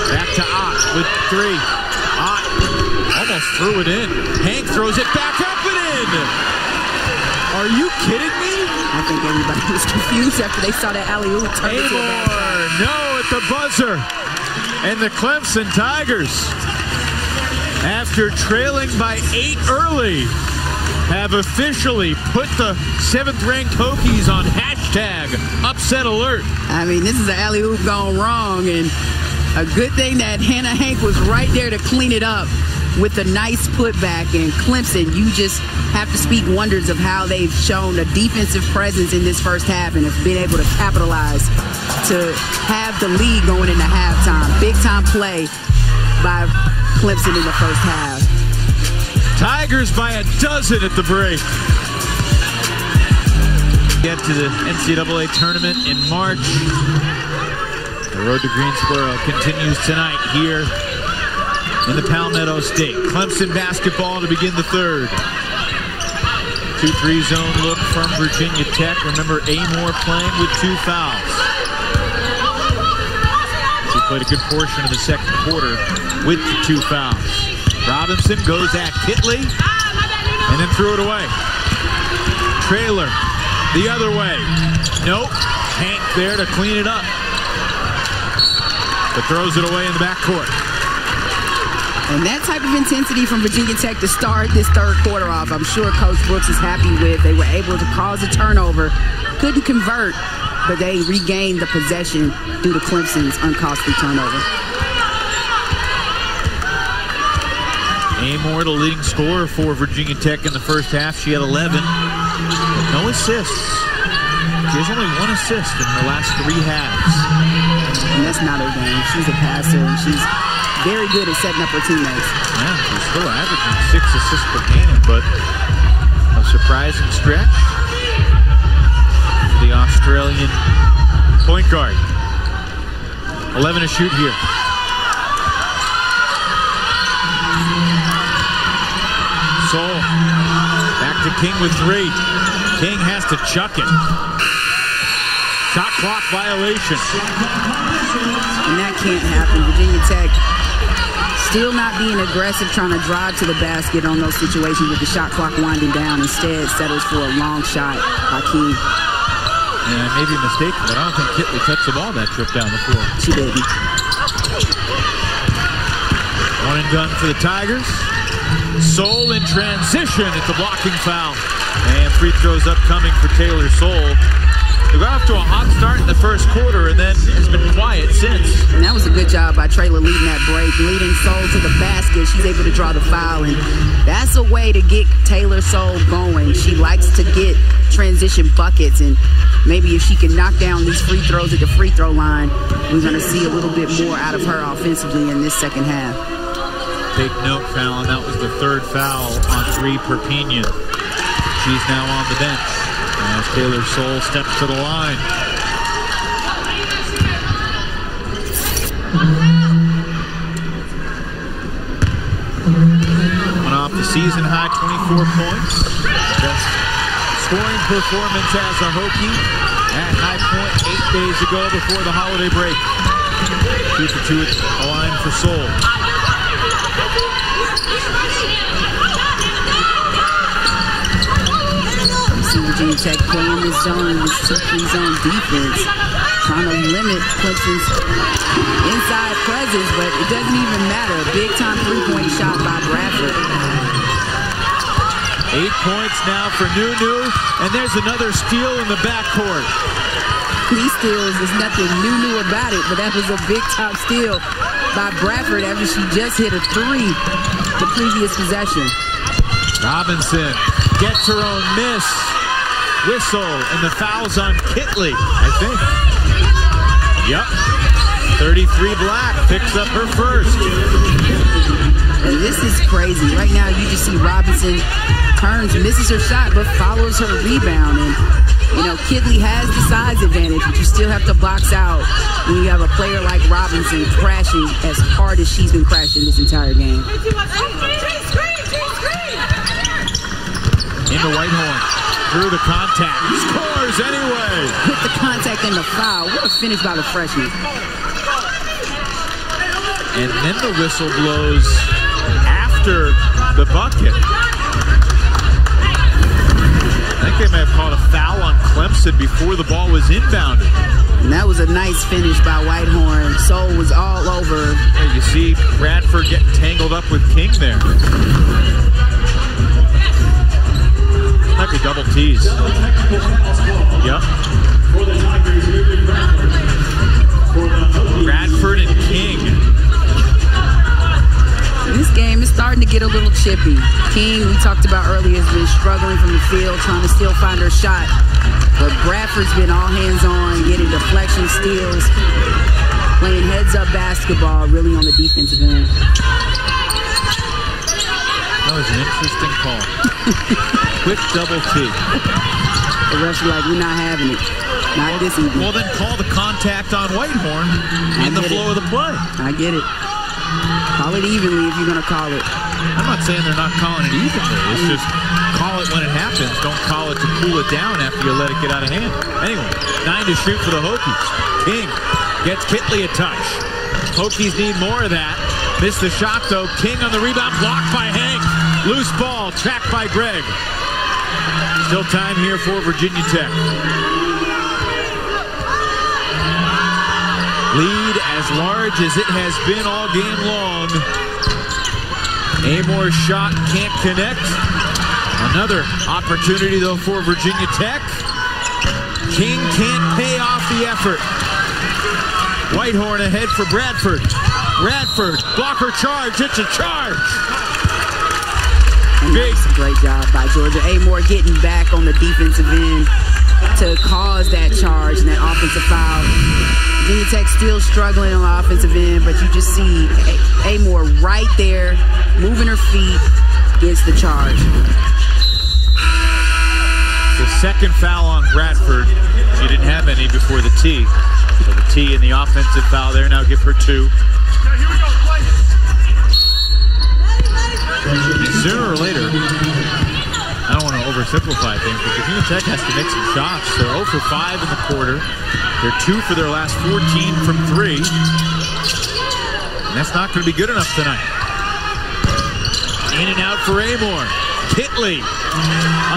back to Ott with 3. Ott almost threw it in. Hank throws it back up and in. Are you kidding me? I think everybody was confused after they saw that alley-oop. Amor, no at the buzzer. And the Clemson Tigers, after trailing by 8 early, have officially put the 7th-ranked Hokies on hashtag upset alert. I mean, this is an alley-oop gone wrong, and a good thing that Hannah Hank was right there to clean it up with a nice putback. And Clemson, you just have to speak wonders of how they've shown a defensive presence in this first half and have been able to capitalize to have the lead going into halftime. Big-time play by Clemson in the first half. Tigers by a dozen at the break. Get to the NCAA tournament in March. The road to Greensboro continues tonight here in the Palmetto State. Clemson basketball to begin the third. 2-3 zone look from Virginia Tech. Remember, Amor playing with 2 fouls. She played a good portion of the second quarter with the 2 fouls. Robinson goes at Kitley and then threw it away. Traylor the other way. Nope. Hank there to clean it up. But throws it away in the backcourt. And that type of intensity from Virginia Tech to start this third quarter off, I'm sure Coach Brooks is happy with. They were able to cause a turnover. Couldn't convert, but they regained the possession due to Clemson's uncostly turnover. Amor, the leading scorer for Virginia Tech in the first half. She had 11. No assists. She has only 1 assist in her last 3 halves. And that's not her game. She's a passer, and she's very good at setting up her teammates. Yeah, she's still averaging 6 assists per game, but a surprising stretch for the Australian point guard. 11 to shoot here. Soul back to King with 3. King has to chuck it. Shot clock violation. And that can't happen. Virginia Tech still not being aggressive, trying to drive to the basket on those situations with the shot clock winding down. Instead, settles for a long shot by King. And I may be mistaken, but I don't think Kitley touched the ball that trip down the floor. She didn't. One and done for the Tigers. Soule in transition. It's a blocking foul. And free throws upcoming for Taylor Soule. They got off to a hot start in the first quarter and then has been quiet since. And that was a good job by Trayla leading that break, leading Soule to the basket. She's able to draw the foul, and that's a way to get Taylor Soule going. She likes to get transition buckets, and maybe if she can knock down these free throws at the free throw line, we're going to see a little bit more out of her offensively in this second half. Take note, Fallon, that was the third foul on 3 per Pinion. She's now on the bench as Taylor Soule steps to the line. Went off the season high 24 points. Best scoring performance as a Hokie at High Point 8 days ago before the holiday break. 2 for 2 at the line for Soule. Virginia Tech playing this zone, this 2-3 zone defense, trying to limit Clemson's inside presence, but it doesn't even matter. A big-time three-point shot by Bradford. 8 points now for Nunu, and there's another steal in the backcourt. These steals, there's nothing new about it, but that was a big-time steal by Bradford after she just hit a 3 the previous possession. Robinson gets her own miss. Whistle, and the foul's on Kitley, I think. Yep. 33 Black picks up her first. And this is crazy. Right now, you just see Robinson turns, misses her shot, but follows her rebound. And, you know, Kitley has the size advantage, but you still have to box out when you have a player like Robinson crashing as hard as she's been crashing this entire game. Into Whitehorn. Through the contact. Scores anyway. With the contact and the foul. What a finish by the freshman. And then the whistle blows after the bucket. I think they may have called a foul on Clemson before the ball was inbounded. And that was a nice finish by Whitehorn. Soule was all over. Yeah, you see Bradford getting tangled up with King there. Might be double T's. Yep. Bradford and King. This game is starting to get a little chippy. King, we talked about earlier, has been struggling from the field, trying to still find her shot. But Bradford's been all hands on, getting deflection steals, playing heads-up basketball, really on the defensive end. That was an interesting call. Quick double T. The refs are like, we're not having it. Not this evening. Well, then call the contact on Whitehorn in the flow of the play. I get it. Call it evenly if you're going to call it. I'm not saying they're not calling it evenly. It's just call it when it happens. Don't call it to cool it down after you let it get out of hand. Anyway, 9 to shoot for the Hokies. King gets Kitley a touch. Hokies need more of that. Missed the shot, though. King on the rebound, blocked by Hank. Loose ball, tracked by Gregg. Still time here for Virginia Tech. Lead as large as it has been all game long. Amore's shot can't connect. Another opportunity, though, for Virginia Tech. King can't pay off the effort. Whitehorn ahead for Bradford. Bradford, blocker charge, it's a charge. Big. Great job by Georgia. Amore getting back on the defensive end to cause that charge and that offensive foul. Virginia Tech still struggling on the offensive end, but you just see Amore right there, moving her feet, gets the charge. The second foul on Bradford. She didn't have any before the tee. So the tee and the offensive foul there now give her 2. And sooner or later, I don't want to oversimplify things, but Virginia Tech has to make some shots. They're 0 for 5 in the quarter. They're 2 for their last 14 from 3. And that's not going to be good enough tonight. In and out for Amore. Kitley,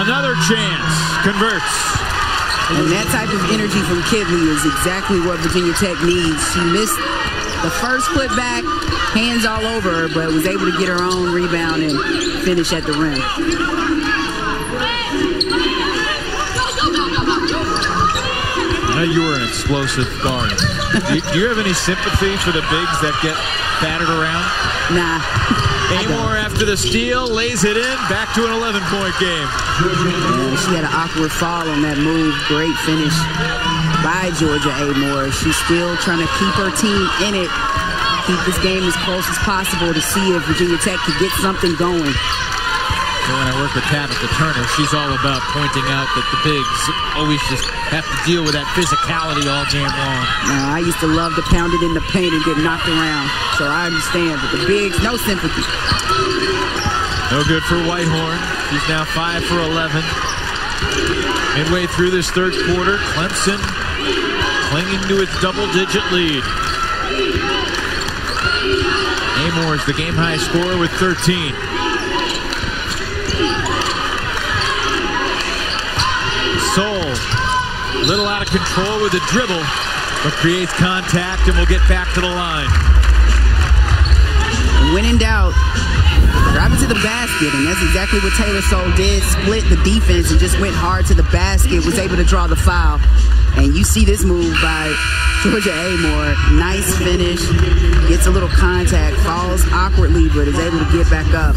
another chance, converts. And that type of energy from Kitley is exactly what Virginia Tech needs. She missed the first put back, hands all over her, but was able to get her own rebound and finish at the rim. I know you were an explosive guard. Do you have any sympathy for the bigs that get battered around? Nah. Amore after the steal, lays it in, back to an 11-point game. Yeah, she had an awkward fall on that move. Great finish by Georgia Amore. She's still trying to keep her team in it, keep this game as close as possible to see if Virginia Tech can get something going. So when I work with Tabitha Turner, she's all about pointing out that the bigs always just have to deal with that physicality all game long. I used to love to pound it in the paint and get knocked around, so I understand. But the bigs, no sympathy. No good for Whitehorn. She's now 5 for 11. Midway through this third quarter, Clemson clinging to its double-digit lead. Amore is the game-high scorer with 13. Soul, a little out of control with a dribble, but creates contact and will get back to the line. And when in doubt, drive it to the basket, and that's exactly what Taylor Soul did. Split the defense and just went hard to the basket, was able to draw the foul. And you see this move by Georgia Amore. Nice finish, gets a little contact, falls awkwardly, but is able to get back up.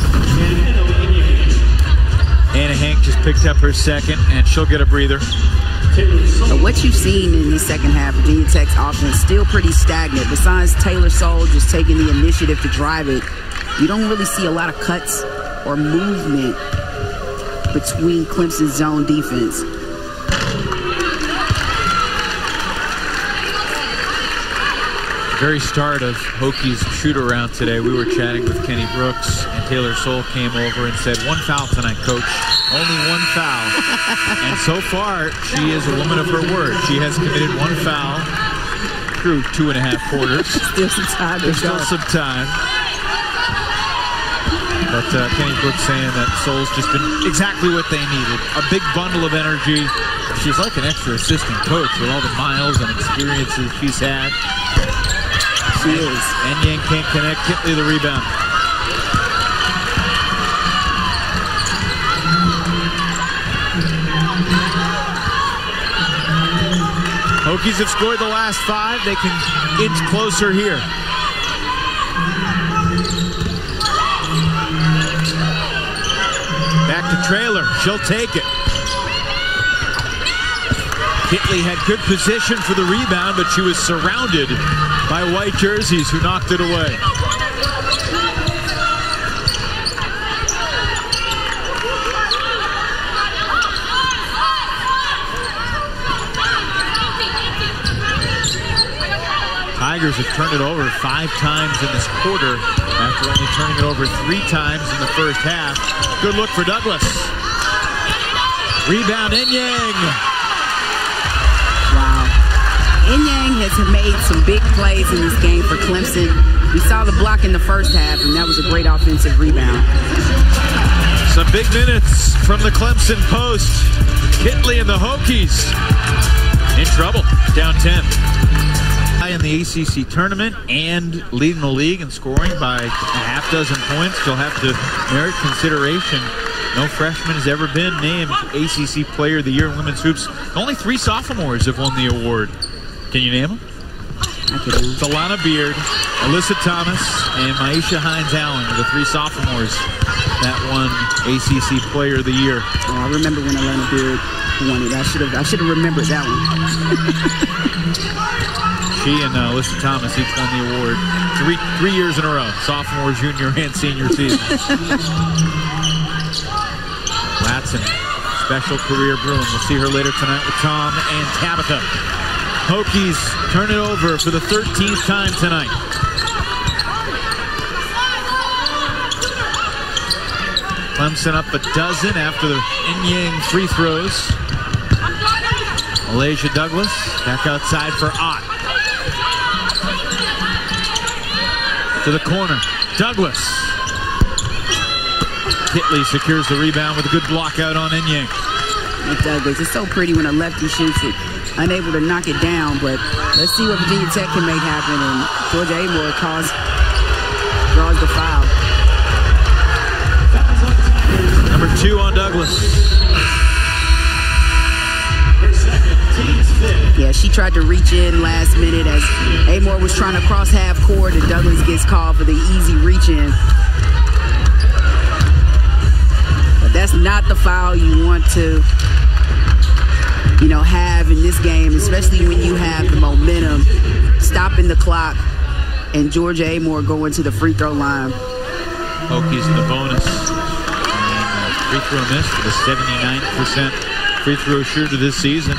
Anna Hank just picked up her second, and she'll get a breather. So what you've seen in the second half, Virginia Tech's offense still pretty stagnant. Besides Taylor Soul just taking the initiative to drive it, you don't really see a lot of cuts or movement between Clemson's zone defense. Very start of Hokies shoot-around today, we were chatting with Kenny Brooks, and Taylor Soul came over and said, "1 foul tonight, Coach. Only 1 foul." And so far, she is a woman of her word. She has committed 1 foul through 2.5 quarters. Still some time. There's still some time. But Kenny Brooks saying that Soul's just been exactly what they needed. A big bundle of energy. She's like an extra assistant coach with all the miles and experiences she's had. She is. And Yang can't connect. Kitley the rebound. Hokies have scored the last 5. They can inch closer here. Back to Traylor. She'll take it. Kitley had good position for the rebound, but she was surrounded by white jerseys who knocked it away. Tigers have turned it over 5 times in this quarter after only turning it over 3 times in the first half. Good look for Douglas. Rebound, Enyang. Enyang has made some big plays in this game for Clemson. We saw the block in the first half, and that was a great offensive rebound. Some big minutes from the Clemson post. Kitley and the Hokies in trouble, down 10. In the ACC tournament and leading the league in scoring by a half dozen points. She'll have to merit consideration. No freshman has ever been named ACC Player of the Year in women's hoops. Only 3 sophomores have won the award. Can you name them? I can. Delana Beard, Alyssa Thomas, and Maisha Hines-Allen, the 3 sophomores that won ACC Player of the Year. Oh, I remember when Delana Beard won it. I should have remembered that one. She and Alyssa Thomas each won the award 3 years in a row. Sophomore, junior, and senior season. Latson, special career broom. We'll see her later tonight with Tom and Tabitha. Hokies turn it over for the 13th time tonight. Clemson up a dozen after the Inyang free throws. Malaysia Douglas back outside for Ott. To the corner. Douglas. Kitley secures the rebound with a good block out on Inyang. Douglas, it's so pretty when a lefty shoots it. Unable to knock it down, but let's see what Virginia Tech can make happen. And Georgia Amore draws the foul. Number 2 on Douglas. Yeah, she tried to reach in last minute as Amore was trying to cross half court, and Douglas gets called for the easy reach in. But that's not the foul you want to, have in this game, especially when you have the momentum, stopping the clock, and Georgia Amore going to the free throw line. Hokies in the bonus. And free throw miss for the 79% free throw shooter this season.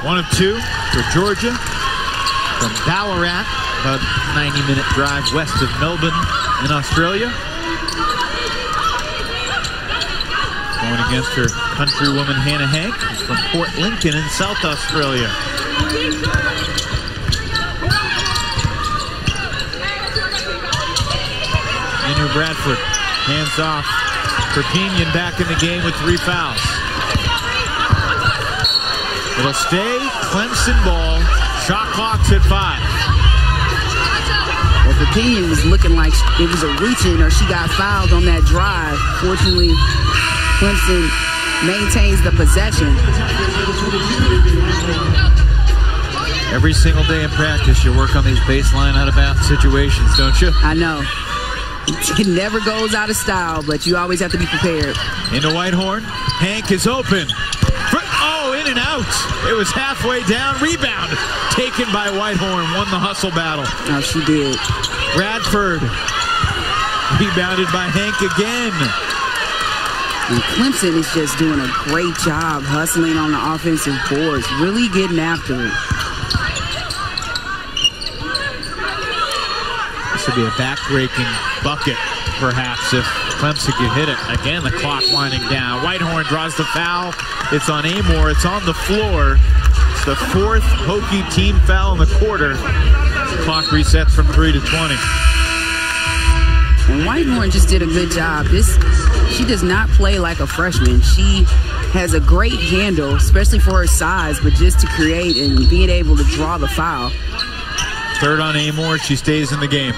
1 of 2 for Georgia from Ballarat, about 90-minute drive west of Melbourne in Australia. Going against her countrywoman Hannah Hank, who's from Port Lincoln in South Australia. Inu Bradford hands off. Perpignan back in the game with 3 fouls. It'll stay Clemson ball. Shot clock's at 5. Well, Perpignan was looking like it was a reach-in or she got fouled on that drive. Fortunately, Clemson maintains the possession. Every single day in practice, you work on these baseline out-of-bounds situations, don't you? I know. It never goes out of style, but you always have to be prepared. Into Whitehorn. Hank is open. In and out. It was halfway down. Rebound taken by Whitehorn. Won the hustle battle. Oh, she did. Bradford. Rebounded by Hank again. And Clemson is just doing a great job hustling on the offensive boards. Really getting after it. This would be a back-breaking bucket, perhaps, if Clemson could hit it. Again, the clock winding down. Whitehorn draws the foul. It's on Amore. It's on the floor. It's the 4th Hokie team foul in the quarter. The clock resets from 3 to 20. And Whitehorn just did a good job. She does not play like a freshman. She has a great handle, especially for her size, but just to create and being able to draw the foul. 3rd on Amore. She stays in the game.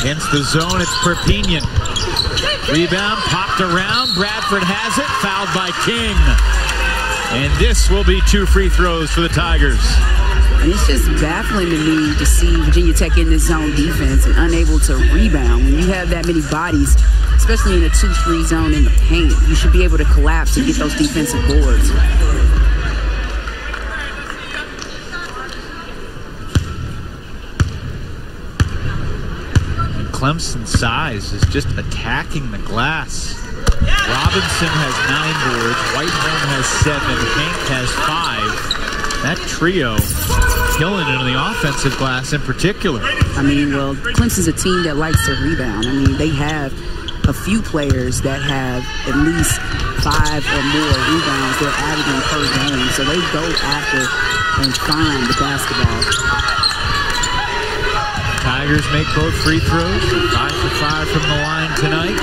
Against the zone, it's Perpignan. Rebound, popped around. Bradford has it, fouled by King. And this will be 2 free throws for the Tigers. And it's just baffling to me to see Virginia Tech in this zone defense and unable to rebound. When you have that many bodies, especially in a 2-3 zone in the paint, you should be able to collapse and get those defensive boards. Clemson's size is just attacking the glass. Robinson has 9 boards. Whitehorn has 7. Hank has 5. That trio killing it on the offensive glass in particular. I mean, well, Clemson's a team that likes to rebound. I mean, they have a few players that have at least 5 or more rebounds they're averaging per game. So they go after and find the basketball. Tigers make both free throws. 5 for 5 from the line tonight.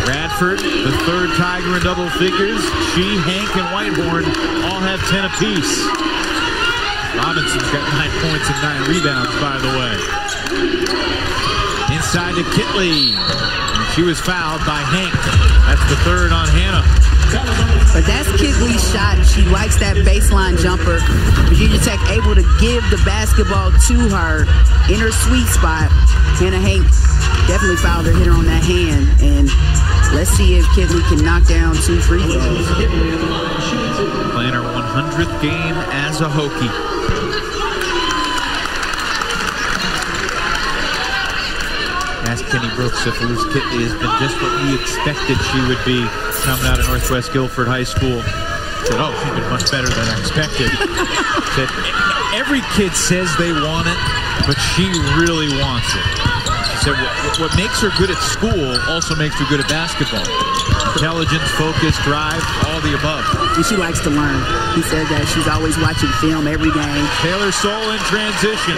Bradford, the 3rd Tiger in double figures. She, Hank, and Whitehorn all have 10 apiece. Robinson's got 9 points and 9 rebounds, by the way. Inside to Kitley. And she was fouled by Hank. That's the 3rd on Hannah. But that's Kitley's shot. She likes that baseline jumper. Virginia Tech able to give the basketball to her in her sweet spot. Hannah Hank definitely fouled her, hit her on that hand. And let's see if Kitley can knock down 2 free throws. Playing her 100th game as a Hokie. Ask Kenny Brooks if Liz Kitley has been just what we expected she would be coming out of Northwest Guilford High School. Said, oh, she's been much better than I expected. Said, every kid says they want it, but she really wants it. She said, what makes her good at school also makes her good at basketball. Intelligence, focus, drive, all the above. And she likes to learn. He said that she's always watching film every game. Taylor Soule in transition.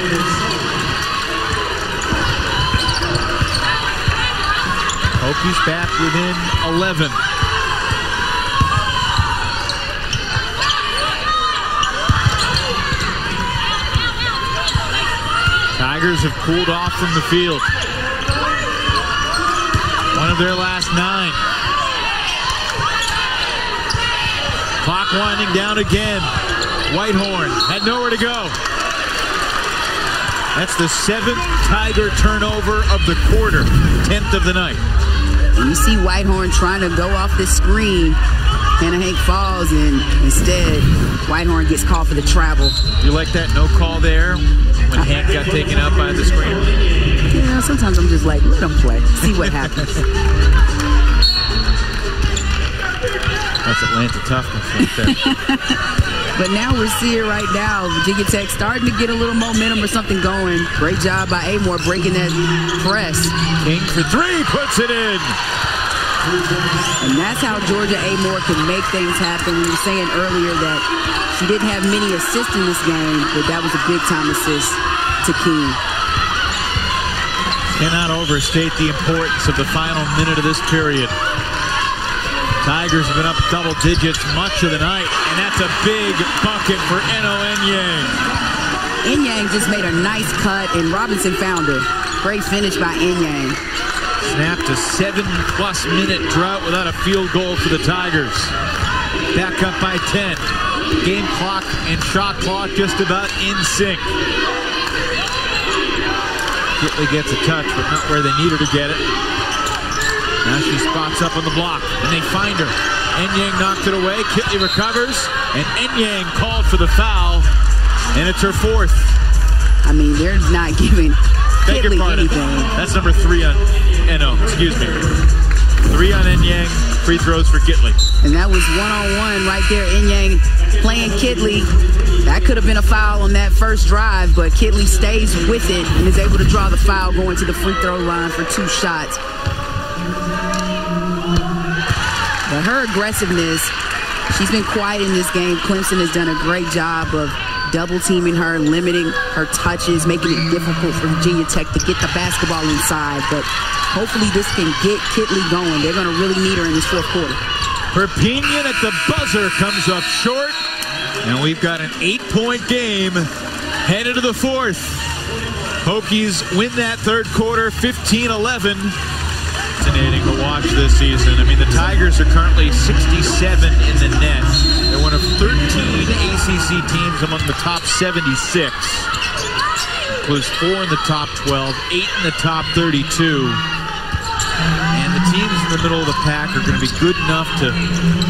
Hokies back within 11. Tigers have cooled off from the field. One of their last 9. Clock winding down again. Whitehorn had nowhere to go. That's the 7th Tiger turnover of the quarter, 10th of the night. And you see Whitehorn trying to go off this screen. Hannah Hank falls, and instead, Whitehorn gets called for the travel. You like that no call there when Hank got taken out by the screen? Yeah, sometimes I'm just like, let them play. See what happens. That's Atlanta toughness right there. But now we're seeing right now, Virginia Tech starting to get a little momentum or something going. Great job by Amore breaking that press. King for 3, puts it in. And that's how Georgia Amore can make things happen. We were saying earlier that she didn't have many assists in this game, but that was a big-time assist to King. Cannot overstate the importance of the final minute of this period. Tigers have been up double digits much of the night, and that's a big bucket for Eno Enyang. Enyang just made a nice cut, and Robinson found her. Great finish by Enyang. Snapped a 7+ minute drought without a field goal for the Tigers. Back up by 10. Game clock and shot clock just about in sync. Kitley gets a touch, but not where they need her to get it. Now she spots up on the block, and they find her. Enyang knocked it away. Kitley recovers, and Enyang called for the foul, and it's her 4th. I mean, they're not giving Kitley anything. That's number 3 on Eno. Excuse me. 3 on Enyang. Free throws for Kitley. And that was one-on-one right there. Enyang playing Kitley. That could have been a foul on that first drive, but Kitley stays with it and is able to draw the foul going to the free throw line for 2 shots. But her aggressiveness, she's been quiet in this game. Clemson has done a great job of double teaming her, limiting her touches, making it difficult for Virginia Tech to get the basketball inside. But hopefully this can get Kitley going. They're going to really need her in this 4th quarter. Perpignan at the buzzer comes up short, and we've got an 8-point game headed to the 4th. Hokies win that 3rd quarter, 15-11. Fascinating to watch this season. I mean, the Tigers are currently 67 in the net. They're one of 13 ACC teams among the top 76. Includes 4 in the top 12, 8 in the top 32. And the teams in the middle of the pack are going to be good enough to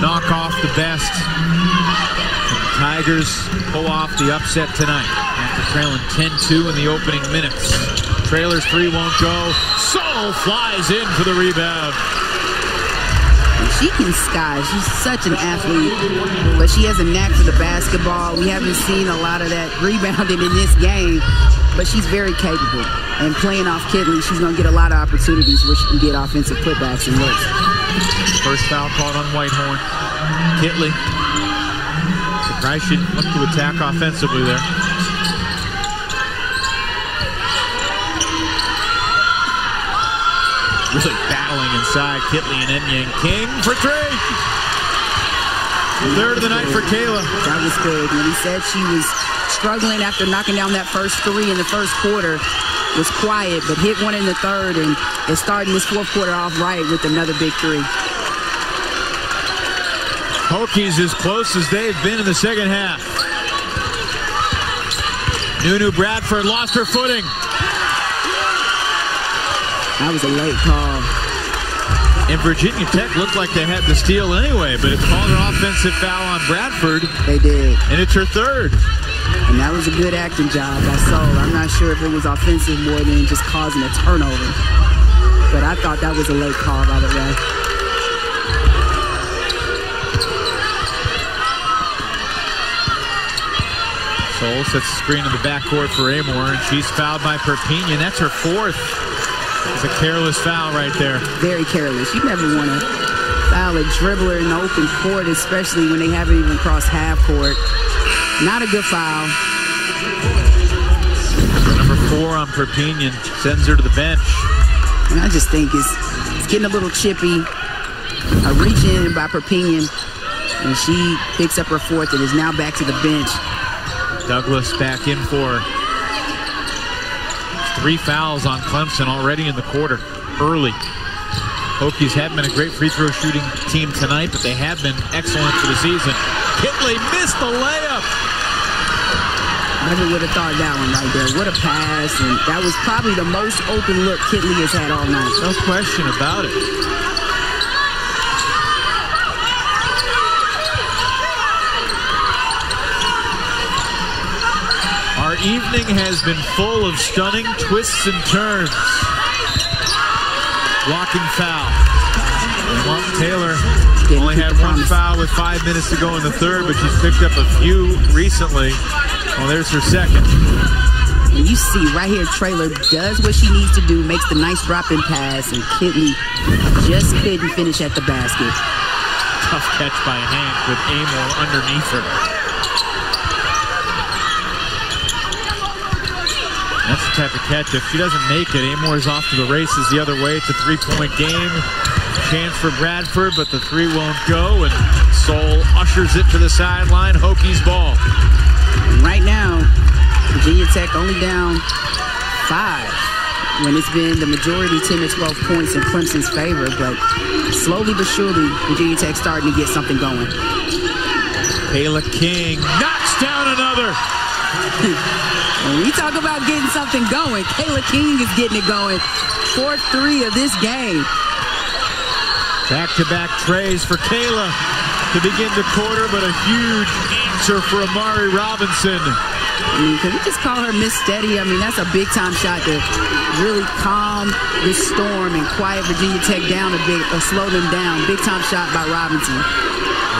knock off the best. And the Tigers pull off the upset tonight after trailing 10-2 in the opening minutes. Trailers 3 won't go. Soule flies in for the rebound. She can sky. She's such an athlete, but she has a knack for the basketball. We haven't seen a lot of that rebounding in this game, but she's very capable. And playing off Kitley, she's going to get a lot of opportunities where she can get offensive putbacks and looks. First foul called on Whitehorn. Kitley. Surprised she didn't look to attack offensively there. Really battling inside. Kitley and Enyang. King for 3. 3rd of the night for Kayla. That was good. When he said she was struggling after knocking down that first 3 in the 1st quarter, was quiet, but hit one in the 3rd, and is starting this 4th quarter off right with another big 3. Hokies as close as they've been in the 2nd half. Nunu Bradford lost her footing. That was a late call. And Virginia Tech looked like they had the steal anyway, but it's called an offensive foul on Bradford. They did. And it's her 3rd. And that was a good acting job by Soule. I'm not sure if it was offensive more than just causing a turnover. But I thought that was a late call, by the way. Sol sets the screen in the backcourt for Amor, and she's fouled by Perpignan. That's her fourth. It's a careless foul right there. Very careless. You never want to foul a dribbler in the open court, especially when they haven't even crossed half court. Not a good foul. Number 4 on Perpignan sends her to the bench. And I just think it's getting a little chippy. A reach in by Perpignan, and she picks up her fourth and is now back to the bench. Douglas back in for 3 fouls on Clemson already in the quarter, early. Hokies haven't been a great free throw shooting team tonight, but they have been excellent for the season. Kitley missed the layup. Never would have thought that one right there. What a pass, and that was probably the most open look Kitley has had all night. No question about it. Our evening has been full of stunning twists and turns. Blocking foul. Well, Taylor only had 1 foul with 5 minutes to go in the third, but she's picked up a few recently. Well, there's her second. And you see right here, Traylor does what she needs to do, makes the nice drop-in pass, and Kitley just couldn't finish at the basket. Tough catch by Hank with Amor underneath her. That's the type of catch. If she doesn't make it, Amor's off to the races the other way. It's a 3-point game. Chance for Bradford, but the 3 won't go, and Sol ushers it to the sideline. Hokies ball. And right now, Virginia Tech only down 5 when it's been the majority 10 to 12 points in Clemson's favor, but slowly but surely, Virginia Tech starting to get something going. Kayla King knocks down another. When we talk about getting something going, Kayla King is getting it going. 4th 3 of this game. Back-to-back trays for Kayla to begin the quarter, but a huge answer for Amari Robinson. I mean, can we just call her Miss Steady? I mean, that's a big-time shot to really calm this storm and quiet Virginia Tech down a bit, or slow them down. Big-time shot by Robinson.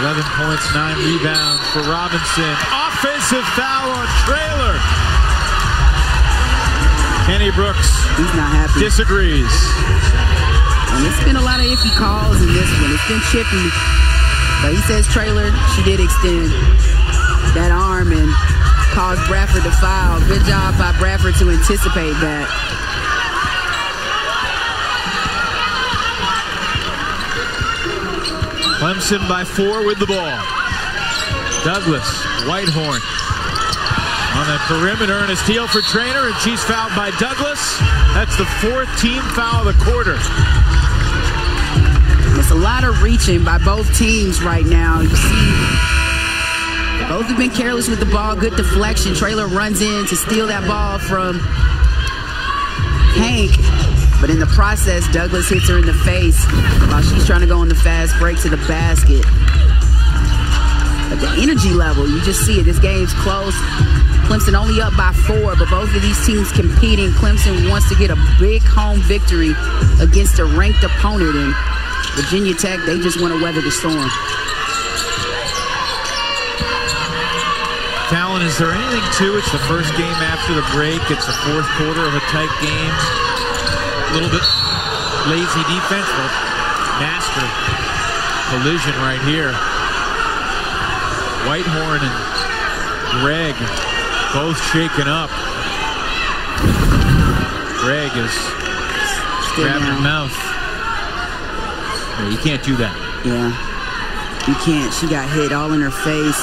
11 points, 9 rebounds for Robinson. Offensive foul on Traylor. Kenny Brooks He's not happy. Disagrees. And it's been a lot of iffy calls in this one. It's been chippy. But he says Traylor, she did extend that arm and caused Bradford to foul. Good job by Bradford to anticipate that. Clemson by 4 with the ball. Douglas, Whitehorn on the perimeter, and a steal for Traynor, and she's fouled by Douglas. That's the 4th team foul of the quarter. It's a lot of reaching by both teams right now. You see, both have been careless with the ball. Good deflection. Traylor runs in to steal that ball from Hank. But in the process, Douglas hits her in the face while she's trying to go on the fast break to the basket. But the energy level, you just see it. This game's close. Clemson only up by 4, but both of these teams competing. Clemson wants to get a big home victory against a ranked opponent. And Virginia Tech, they just want to weather the storm. Fallon, is there anything to it? It's the first game after the break. It's the 4th quarter of a tight game. A little bit lazy defense, but master collision right here. Whitehorn and Greg both shaken up. Greg is grabbing her mouth. Yeah, you can't do that. Yeah, you can't. She got hit all in her face.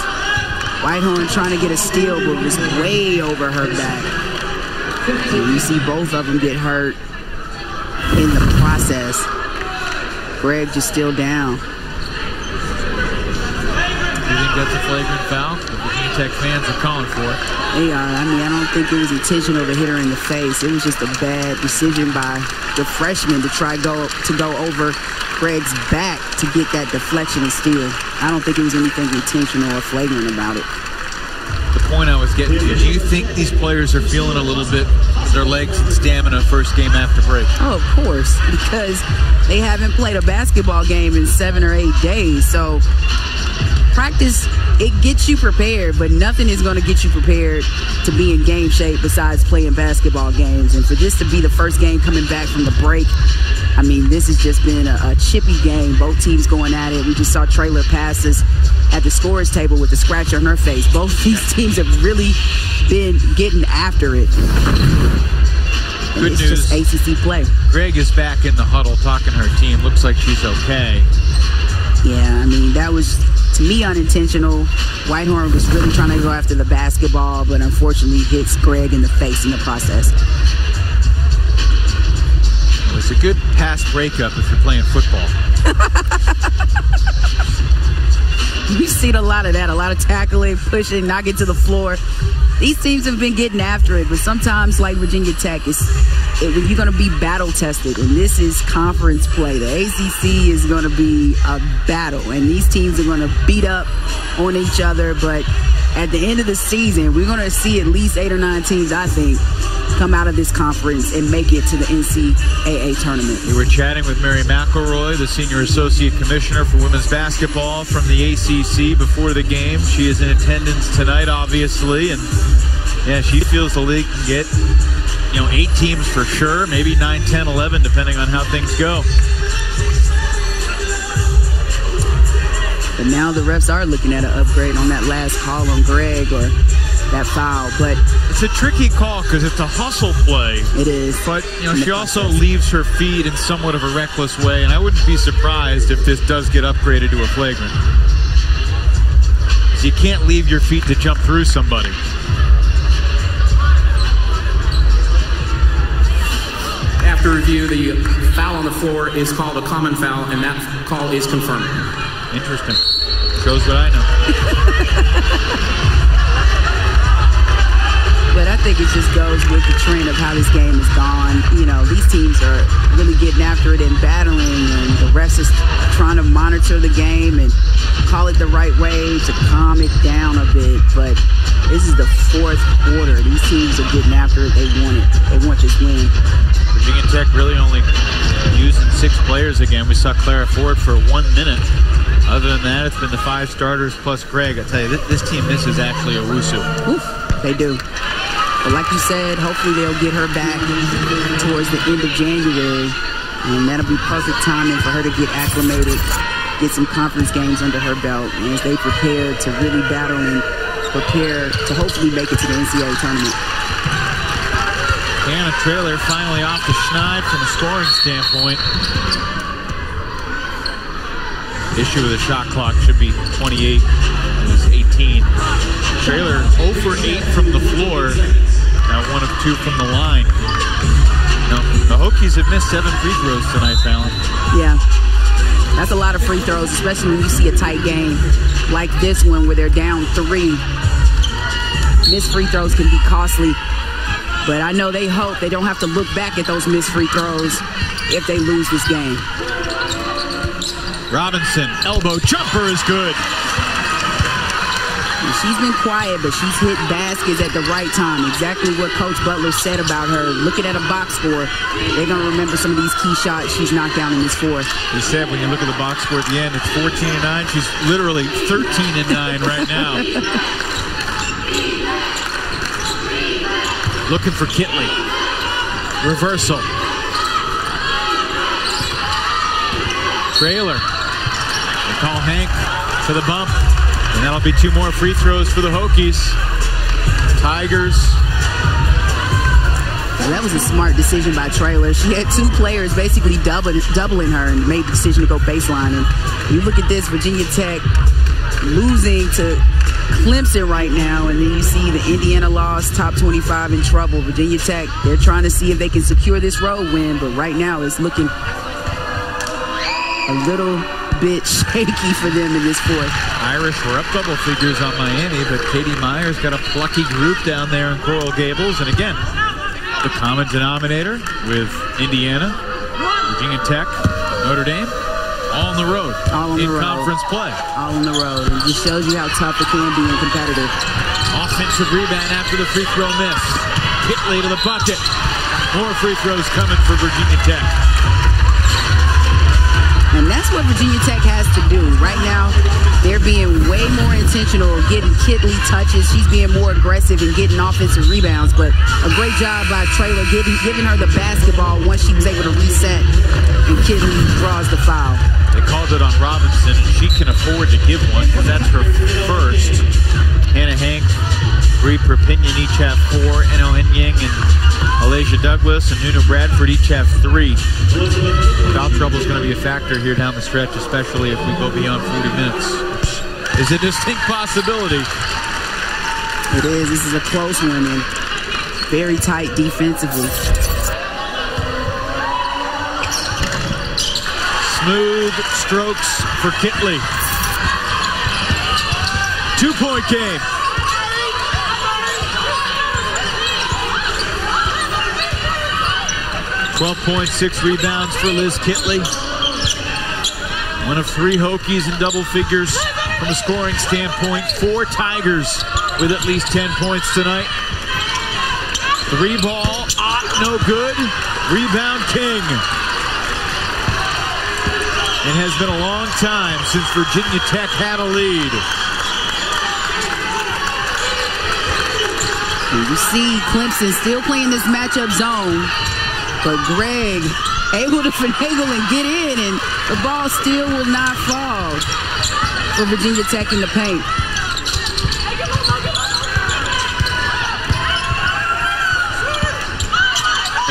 Whitehorn trying to get a steal, but was way over her back. And you see both of them get hurt in the process. Greg just still down. You think that's a flagrant foul? The Virginia Tech fans are calling for it. They are. I mean, I don't think it was intentional to hit her in the face. It was just a bad decision by the freshman to try to go over Greg's back to get that deflection and steal. I don't think it was anything intentional or flagrant about it. The point I was getting to, do you think these players are feeling a little bit their legs and stamina first game after break? Oh, of course, because they haven't played a basketball game in 7 or 8 days. So practice, it gets you prepared, but nothing is going to get you prepared to be in game shape besides playing basketball games. And for this to be the first game coming back from the break, I mean, this has just been a chippy game. Both teams going at it. We just saw Traylor passes at the scorer's table with a scratch on her face. Both these teams have really been getting after it. And Good it's news. just ACC play. Greg is back in the huddle talking to her team. Looks like she's okay. Yeah, I mean, that was, to me, unintentional. Whitehorn was really trying to go after the basketball, but unfortunately hits Greg in the face in the process. Well, it's a good pass breakup if you're playing football. We've seen a lot of that, a lot of tackling, pushing, knocking to the floor. These teams have been getting after it, but sometimes, like Virginia Tech, when you're going to be battle tested, and this is conference play. The ACC is going to be a battle, and these teams are going to beat up on each other. But at the end of the season, we're going to see at least 8 or 9 teams, I think, come out of this conference and make it to the NCAA tournament. We were chatting with Mary McElroy, the Senior Associate Commissioner for Women's Basketball from the ACC before the game. She is in attendance tonight, obviously, and yeah, she feels the league can get, 8 teams for sure, maybe 9, 10, 11, depending on how things go. But now the refs are looking at an upgrade on that last call on Greg or that foul, but it's a tricky call because it's a hustle play. It is. But, she also leaves her feet in somewhat of a reckless way, and I wouldn't be surprised if this does get upgraded to a flagrant. So you can't leave your feet to jump through somebody. After review, the foul on the floor is called a common foul, and that call is confirmed. Interesting. Shows what I know. But I think it just goes with the trend of how this game has gone. These teams are really getting after it and battling, and the refs is trying to monitor the game and call it the right way to calm it down a bit. But this is the 4th quarter. These teams are getting after it. They want it. They want this win. Virginia Tech really only using 6 players again. We saw Clara Ford for 1 minute. Other than that, it's been the 5 starters plus Greg. I tell you, this team misses actually Owusu. Oof, they do. But like you said, hopefully they'll get her back towards the end of January. And that'll be perfect timing for her to get acclimated, get some conference games under her belt, and as they prepare to really battle and prepare to hopefully make it to the NCAA tournament. Hannah Traylor finally off the schneid from a scoring standpoint. Issue with the shot clock should be 28. It was 18. Traylor 0 for 8 from the floor. Now 1 of 2 from the line. The Hokies have missed 7 free throws tonight, Fallon. Yeah. That's a lot of free throws, especially when you see a tight game like this one where they're down 3. Missed free throws can be costly. But I know they hope they don't have to look back at those missed free throws if they lose this game. Robinson, elbow jumper is good. And she's been quiet, but she's hit baskets at the right time. Exactly what Coach Butler said about her. Looking at a box score, they're going to remember some of these key shots she's knocked down in this 4th. He said when you look at the box score at the end, it's 14-9. She's literally 13-9 right now. Looking for Kitley. Reversal. Traylor. They call Hank to the bump. And that'll be 2 more free throws for the Hokies. Tigers. Well, that was a smart decision by Traylor. She had 2 players basically doubling her and made the decision to go baseline. And you look at this, Virginia Tech losing to Clemson right now, and then you see the Indiana loss, top 25 in trouble. Virginia Tech, they're trying to see if they can secure this road win, but right now it's looking a little bit shaky for them in this 4th. Irish were up double figures on Miami, but Katie Myers got a plucky group down there in Coral Gables. And again, the common denominator with Indiana, Virginia Tech, Notre Dame, all on the road. All on the road. In conference play. All on the road. It just shows you how tough it can be and competitive. Offensive rebound after the free throw miss. Kitley to the bucket. More free throws coming for Virginia Tech. And that's that's what Virginia Tech has to do. Right now, they're being way more intentional, getting Kitley touches. She's being more aggressive and getting offensive rebounds. But a great job by Traylor giving her the basketball once she was able to reset, and Kitley draws the foul. They called it on Robinson. She can afford to give one because that's her first. Hannah Hank, Bree Perpignan each have 4. Eno Enyang and Alasia Douglas and Nuna Bradford each have 3. Foul trouble is going to be a factor here down the stretch, especially if we go beyond 40 minutes. Is a distinct possibility. It is. This is a close one and very tight defensively. Smooth strokes for Kitley. 2-point game. 12.6 rebounds for Liz Kitley. One of 3 Hokies in double figures from a scoring standpoint. 4 Tigers with at least 10 points tonight. 3 ball, no good. Rebound King. It has been a long time since Virginia Tech had a lead. You see Clemson still playing this matchup zone, but Greg able to finagle and get in, and the ball still will not fall for Virginia Tech in the paint.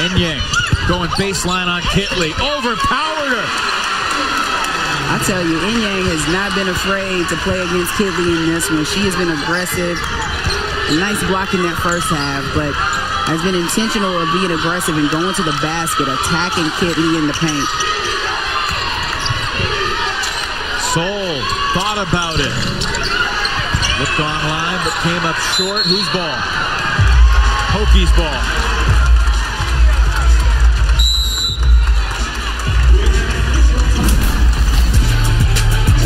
Enyang going baseline on Kitley. Overpowered her. I tell you, Enyang has not been afraid to play against Kitley in this one. She has been aggressive. A nice block in that first half, but has been intentional of being aggressive and going to the basket, attacking Kitley in the paint. Soul thought about it. Looked online, but came up short. Whose ball? Hokies ball.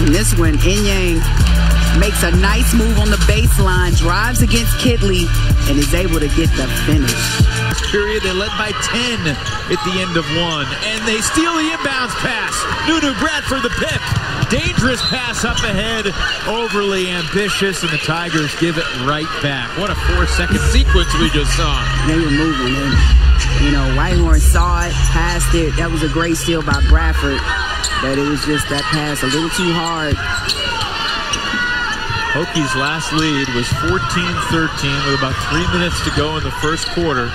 In this one, Enyang makes a nice move on the baseline, drives against Kitley, and is able to get the finish. Period, they led by 10 at the end of 1, and they steal the inbounds pass. Nunu Bradford the pick. Dangerous pass up ahead, overly ambitious, and the Tigers give it right back. What a 4-second sequence we just saw. They were moving, and Whitehorn saw it, passed it. That was a great steal by Bradford, but it was just that pass a little too hard. Hokies' last lead was 14-13 with about 3 minutes to go in the first quarter.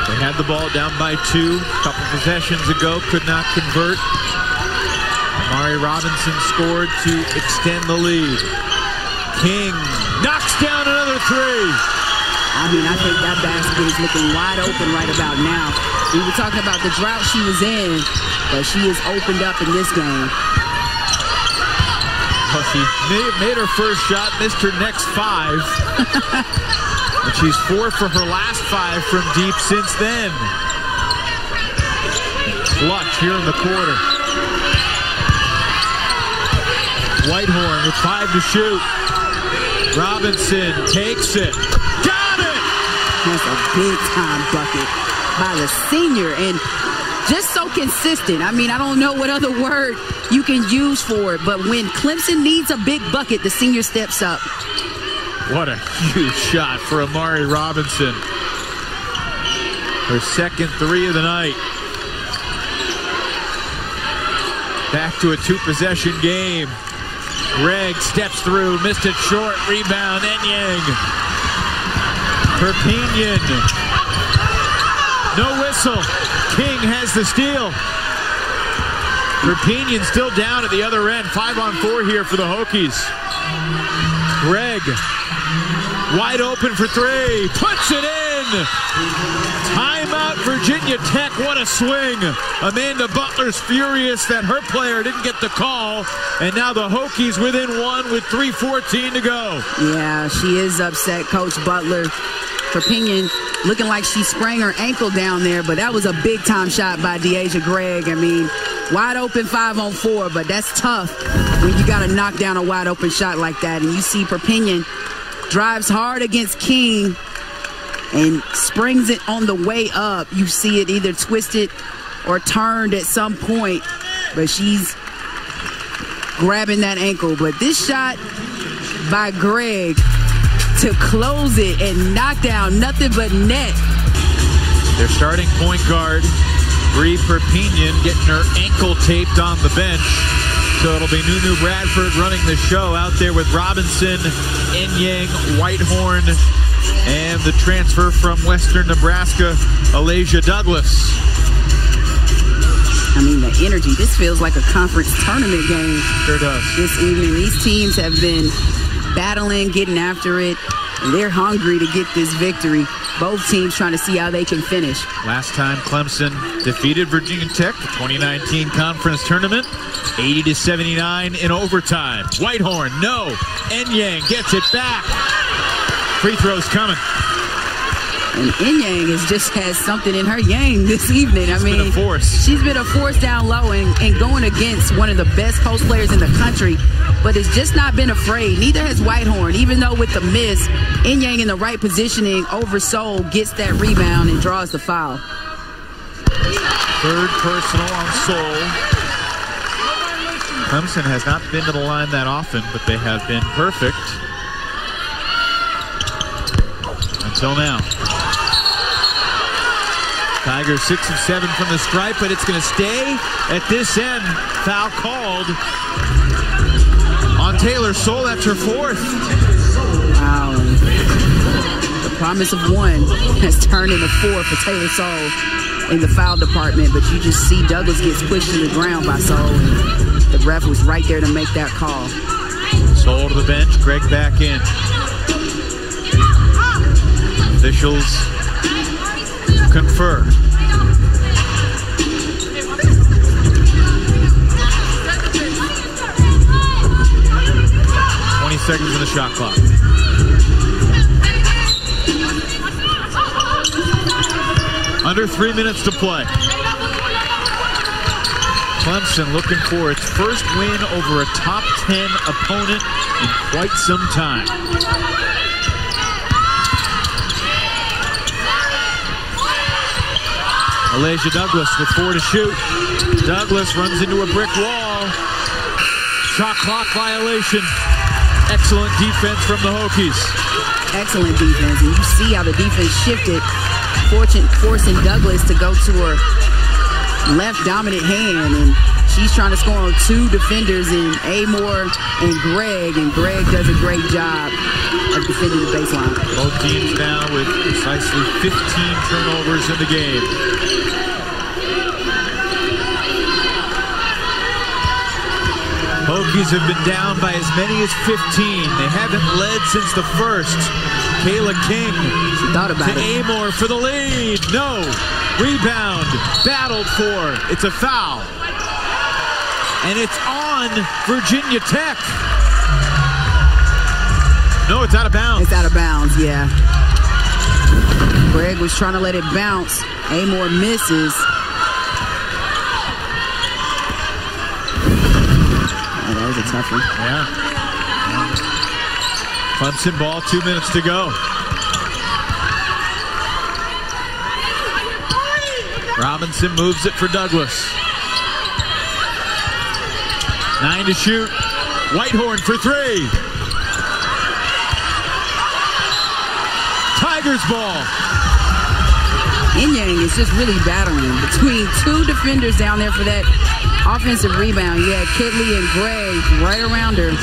They had the ball down by 2 a couple possessions ago, could not convert. Amari Robinson scored to extend the lead. King knocks down another 3. I mean, I think that basket is looking wide open right about now. We were talking about the drought she was in, but she is opened up in this game. Well, she made her first shot, missed her next 5. And she's 4 for her last 5 from deep since then. Clutch here in the quarter. Whitehorn with 5 to shoot. Robinson takes it. Got it! That's a big-time bucket by the senior, and just so consistent. I mean, I don't know what other word you can use for it, but when Clemson needs a big bucket, the senior steps up. What a huge shot for Amari Robinson. Her second 3 of the night. Back to a 2-possession game. Greg steps through, missed it short, rebound, Enyang. Perpignan. No whistle. King has the steal. Perpignan still down at the other end. 5-on-4 here for the Hokies. Greg, wide open for 3. Puts it in. Timeout Virginia Tech. What a swing. Amanda Butler's furious that her player didn't get the call. And now the Hokies within 1 with 3:14 to go. Yeah, she is upset, Coach Butler. Perpignan looking like she sprang her ankle down there, but that was a big-time shot by Deasia Gregg. I mean, wide open 5-on-4, but that's tough when you got to knock down a wide-open shot like that. And you see Perpignan drives hard against King and springs it on the way up. You see it either twisted or turned at some point, but she's grabbing that ankle. But this shot by Greg to close it and knock down nothing but net. Their starting point guard, Bree Perpignan, getting her ankle taped on the bench. So it'll be Nunu Bradford running the show out there with Robinson, Enyang, Whitehorn, and the transfer from Western Nebraska, Alasia Douglas. I mean, the energy. This feels like a conference tournament game. Sure does. This evening, these teams have been battling, getting after it, and they're hungry to get this victory. Both teams trying to see how they can finish. Last time Clemson defeated Virginia Tech, the 2019 conference tournament, 80-79 in overtime. Whitehorn, no. Enyang gets it back. Free throws coming. And Enyang has something in her yang this evening. She's been a force. She's been a force down low and going against one of the best post players in the country, but has just not been afraid. Neither has Whitehorn, even though with the miss, Enyang in the right positioning over Soul gets that rebound and draws the foul. Third personal on Soul. Clemson has not been to the line that often, but they have been perfect until now. Tigers 6 of 7 from the stripe, but it's going to stay at this end. Foul called on Taylor Soul. That's her fourth. Wow. The promise of one has turned into 4 for Taylor Soul in the foul department, but you just see Douglas gets pushed to the ground by Soul, and the ref was right there to make that call. Soul to the bench, Greg back in. Officials confer. 20 seconds on the shot clock. Under 3 minutes to play. Clemson looking for its first win over a top 10 opponent in quite some time. Alasia Douglas with 4 to shoot. Douglas runs into a brick wall. Shot clock violation. Excellent defense from the Hokies. Excellent defense, and you see how the defense shifted, forcing Douglas to go to her left dominant hand, and she's trying to score on 2 defenders in Amor and Greg does a great job of defending the baseline. Both teams now with precisely 15 turnovers in the game. Hokies have been down by as many as 15. They haven't led since the first. Kayla King to Amor for the lead. No. Rebound. Battled for. It's a foul. And it's on Virginia Tech. No, it's out of bounds. It's out of bounds, yeah. Greg was trying to let it bounce. Amor misses. That was a tough one. Yeah. Clemson ball, 2 minutes to go. Robinson moves it for Douglas. 9 to shoot. Whitehorn for 3. Tigers ball. Enyang is just really battling between 2 defenders down there for that offensive rebound. You had Kidley and Gray right around her.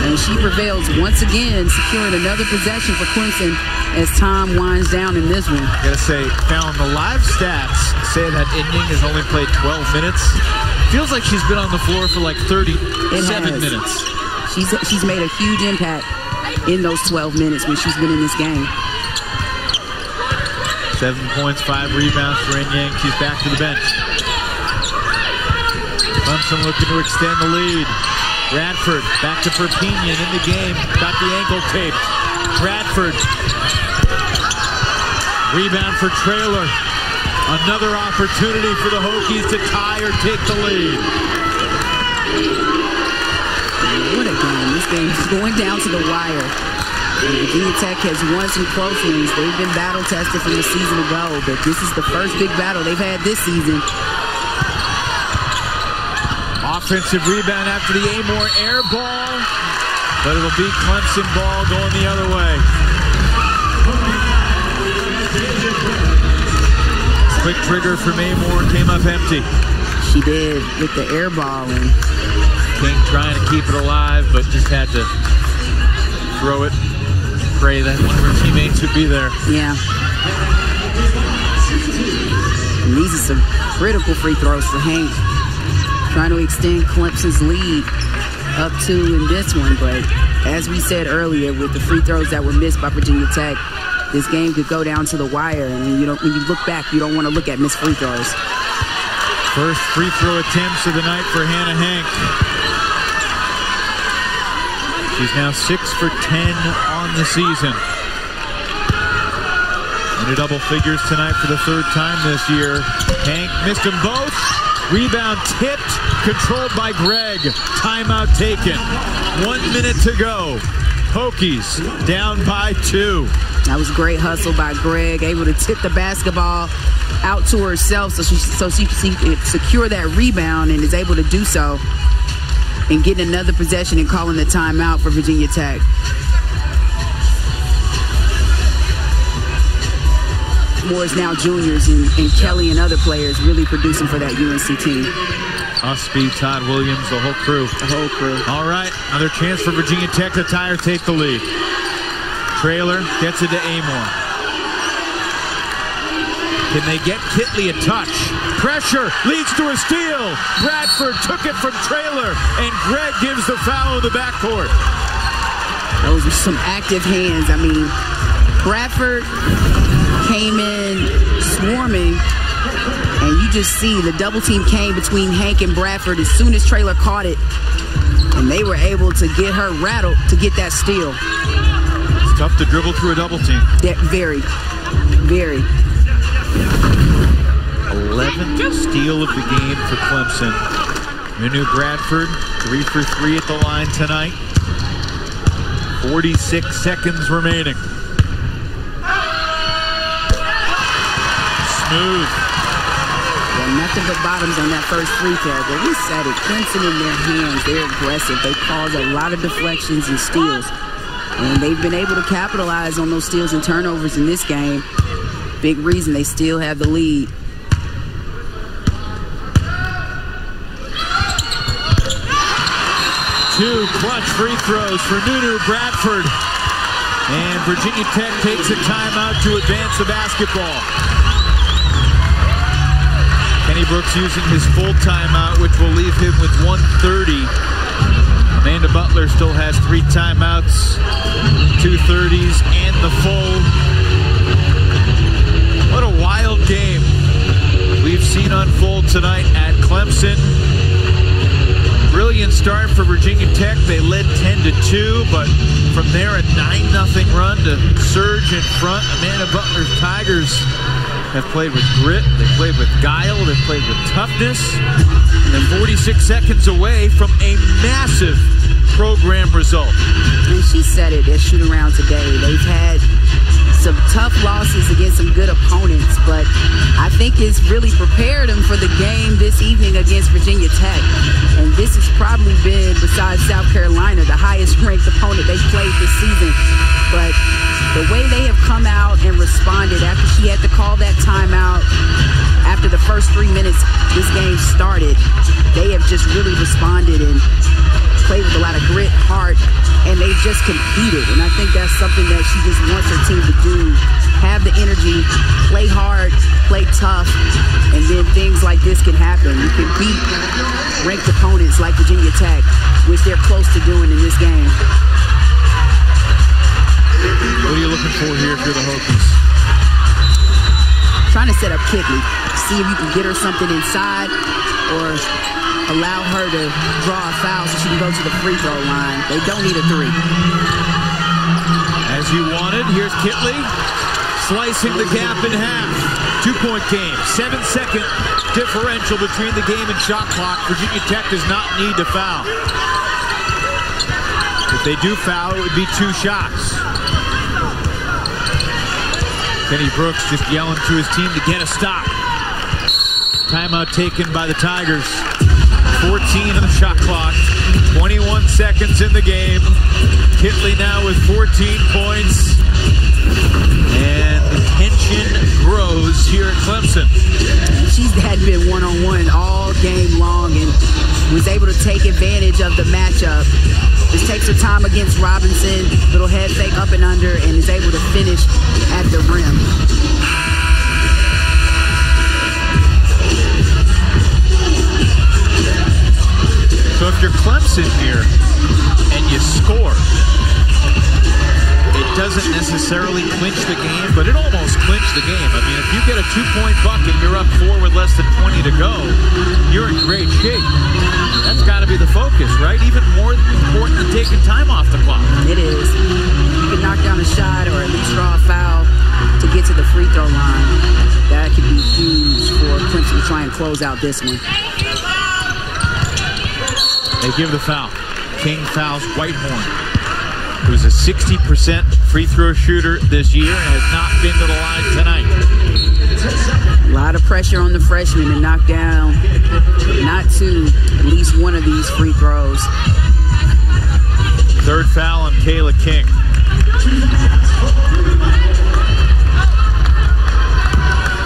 And she prevails once again, securing another possession for Clemson as time winds down in this one. I gotta say, found the live stats say that Enyang has only played 12 minutes. Feels like she's been on the floor for like 37 minutes. She's made a huge impact in those 12 minutes when she's been in this game. 7 points, 5 rebounds for Enyang. She's back to the bench. Clemson looking to extend the lead. Bradford back to Perpignan in the game. Got the ankle taped. Bradford. Rebound for Traylor. Another opportunity for the Hokies to tie or take the lead. What a game. This game is going down to the wire. Virginia Tech has won some close ones. They've been battle tested from the season ago, but this is the first big battle they've had this season. Off offensive rebound after the Amore air ball, but it'll be Clemson ball going the other way. Quick trigger from Amore, came up empty. She did with the air ball, and King trying to keep it alive, but just had to throw it. Pray that one of her teammates would be there. Yeah. And these are some critical free throws for Hank. Trying to extend Clemson's lead up to in this one, but as we said earlier, with the free throws that were missed by Virginia Tech, this game could go down to the wire, and when you look back, you don't want to look at missed free throws. First free throw attempts of the night for Hannah Hank. She's now 6 for 10 on the season. Into double figures tonight for the third time this year. Hank missed them both. Rebound tipped, controlled by Greg. Timeout taken. 1 minute to go. Hokies down by 2. That was great hustle by Greg, able to tip the basketball out to herself so she could secure that rebound, and is able to do so and get another possession and calling the timeout for Virginia Tech. More is now juniors, and Kelly and other players really producing for that UNC team. Usby, Todd Williams, the whole crew. The whole crew. All right, another chance for Virginia Tech to tie or take the lead. Trailer gets it to Amore. Can they get Kitley a touch? Pressure leads to a steal. Bradford took it from Trailer, and Greg gives the foul in the backcourt. Those are some active hands. I mean, Bradford came in swarming, and you just see the double team came between Hank and Bradford as soon as Trailer caught it, and they were able to get her rattled to get that steal. It's tough to dribble through a double team. Yeah, very, very. 11th steal of the game for Clemson. Minu Bradford, 3 for 3 at the line tonight. 46 seconds remaining. Smooth. Yeah, nothing but bottoms on that first free throw, but we said it. Clemson in their hands, they're aggressive. They cause a lot of deflections and steals, and they've been able to capitalize on those steals and turnovers in this game. Big reason they still have the lead. Two clutch free throws for Nunu Bradford. And Virginia Tech takes a timeout to advance the basketball. Kenny Brooks using his full timeout, which will leave him with 1:30. Amanda Butler still has 3 timeouts, 2 30s, and the full. What a wild game we've seen unfold tonight at Clemson. Brilliant start for Virginia Tech. They led 10-2, but from there a 9-0 run to surge in front. Amanda Butler's Tigers have played with grit, they've played with guile, they've played with toughness. And they're 46 seconds away from a massive program result. And she said it at shoot around today. They've had some tough losses against some good opponents, but I think it's really prepared them for the game this evening against Virginia Tech. And this has probably been, besides South Carolina, the highest ranked opponent they've played this season. But the way they have come out and responded after she had to call that timeout, after the first 3 minutes this game started, they have just really responded and played with a lot of grit, heart, and they just competed. And I think that's something that she just wants her team to do. Have the energy, play hard, play tough, and then things like this can happen. You can beat ranked opponents like Virginia Tech, which they're close to doing in this game. What are you looking for here if you're the Hokies? Trying to set up Kitley. See if you can get her something inside or allow her to draw a foul so she can go to the free throw line. They don't need a 3. As you wanted, here's Kitley slicing the gap in half. 2-point game, 7-second differential between the game and shot clock. Virginia Tech does not need to foul. If they do foul, it would be 2 shots. Kenny Brooks just yelling to his team to get a stop. Timeout taken by the Tigers. 14 on the shot clock. 21 seconds in the game. Kitley now with 14 points. And the tension grows here at Clemson. She's had been one-on-one all game long and was able to take advantage of the matchup. Just takes her time against Robinson, little head fake up and under, and is able to finish at the rim. So if you're Clemson here and you score, it doesn't necessarily clinch the game, but it almost clinched the game. I mean, if you get a 2-point bucket, you're up 4 with less than 20 to go, you're in great shape. That's got to be the focus, right? Even more important than taking time off the clock. It is. You can knock down a shot or at least draw a foul to get to the free throw line. That could be huge for Clemson to try and close out this one. They give the foul. King fouls Whitehorn, who's a 60% free throw shooter this year and has not been to the line tonight. A lot of pressure on the freshman to knock down, not two, at least one of these free throws. Third foul on Kayla King.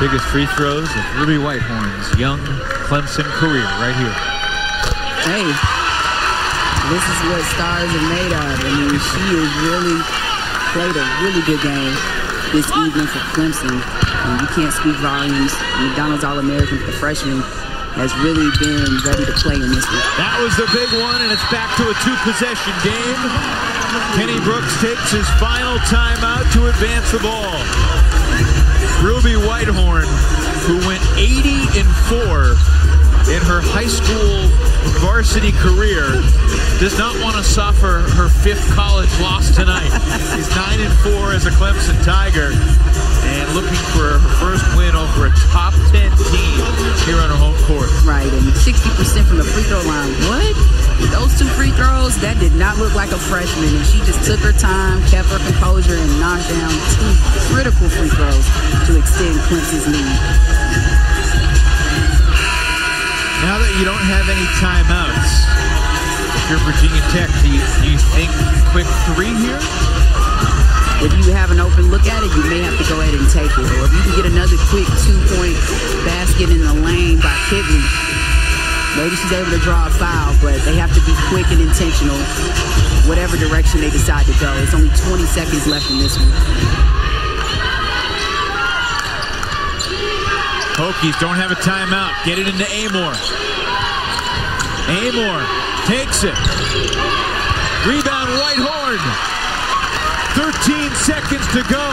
Biggest free throws of Ruby Whitehorn's young Clemson career right here. Hey, this is what stars are made of. I mean, she has really played a really good game this evening for Clemson. And you can't speak volumes. McDonald's All-American for the freshman has really been ready to play in this one. That was the big one, and it's back to a 2-possession game. Kenny Brooks takes his final timeout to advance the ball. Ruby Whitehorn, who went 80-4 in her high school varsity career, does not want to suffer her 5th college loss tonight. She's 9-4 as a Clemson Tiger and looking for her first win over a top 10 team here on her home court. Right, and 60% from the free throw line. What? Those 2 free throws, that did not look like a freshman, and she just took her time, kept her composure, and knocked down 2 critical free throws to extend Clemson's lead. Now that you don't have any timeouts, if you're Virginia Tech, do you think quick 3 here? If you have an open look at it, you may have to go ahead and take it. Or if you can get another quick 2-point basket in the lane by Kitley, maybe she's able to draw a foul, but they have to be quick and intentional, whatever direction they decide to go. It's only 20 seconds left in this one. Hokies don't have a timeout. Get it into Amor. Amor takes it. Rebound Whitehorn. 13 seconds to go.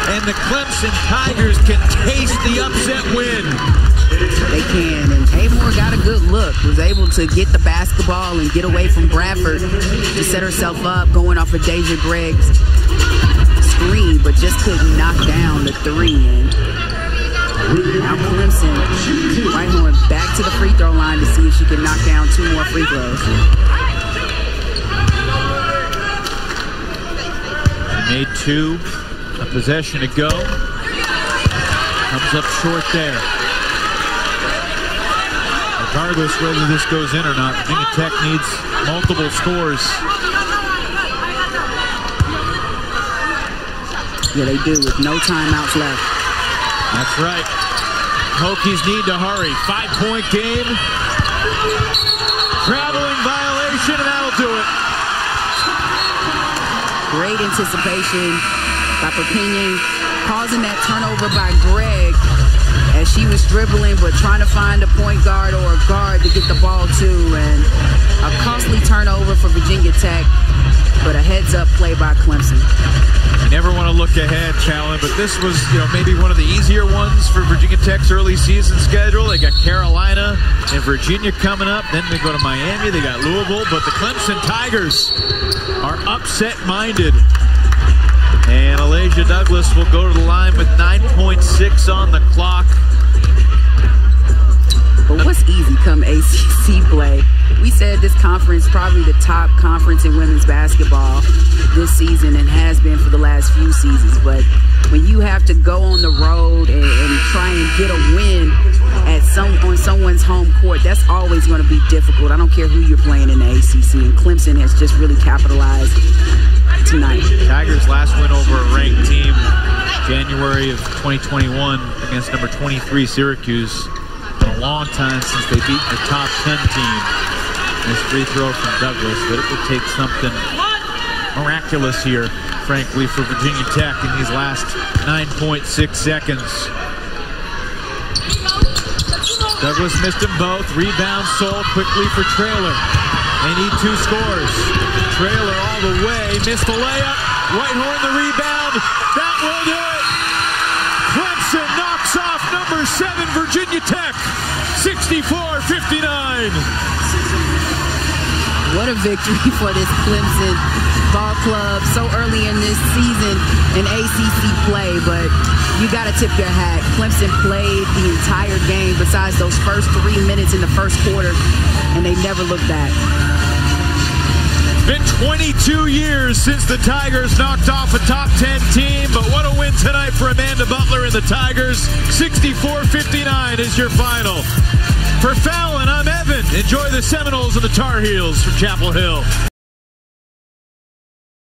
And the Clemson Tigers can taste the upset win. They can. And Amor got a good look. Was able to get the basketball and get away from Bradford to set herself up, going off of Deja Gregg's screen, but just couldn't knock down the 3. And now Clemson, Whitehorn back to the free throw line to see if she can knock down 2 more free throws. They made 2, a possession to go. Comes up short there. Regardless whether this goes in or not, Virginia Tech needs multiple scores. Yeah, they do, with no timeouts left. That's right. Hokies need to hurry. 5-point game. Traveling violation, and that'll do it. Great anticipation by Perpignan, causing that turnover by Gregg as she was dribbling but trying to find a point guard or a guard to get the ball to, and a costly turnover for Virginia Tech, but a heads-up play by Clemson. You never want to look ahead, Challen, but this was, maybe one of the easier ones for Virginia Tech's early season schedule. They got Carolina and Virginia coming up. Then they go to Miami. They got Louisville. But the Clemson Tigers are upset-minded. And Alasia Douglas will go to the line with 9.6 on the clock. But what's easy come ACC play? We said this conference probably the top conference in women's basketball this season and has been for the last few seasons. But when you have to go on the road and try and get a win on someone's home court, that's always going to be difficult. I don't care who you're playing in the ACC, and Clemson has just really capitalized tonight. Tigers' last win over a ranked team, January of 2021 against number 23 Syracuse. Been a long time since they beat the top 10 team. This free throw from Douglas, but it will take something miraculous here, frankly, for Virginia Tech in these last 9.6 seconds. Douglas missed them both. Rebound sold quickly for Traylor. They need 2 scores. Traylor all the way, missed the layup. Whitehorn the rebound. That will do it. Clemson knocks off number 7 Virginia Tech, 64-59. What a victory for this Clemson ball club so early in this season in ACC play, but you got to tip your hat. Clemson played the entire game besides those first 3 minutes in the first quarter, and they never looked back. Been 22 years since the Tigers knocked off a top 10 team, but what a win tonight for Amanda Butler and the Tigers. 64-59 is your final. For Fallon, I'm Evan. Enjoy the Seminoles and the Tar Heels from Chapel Hill.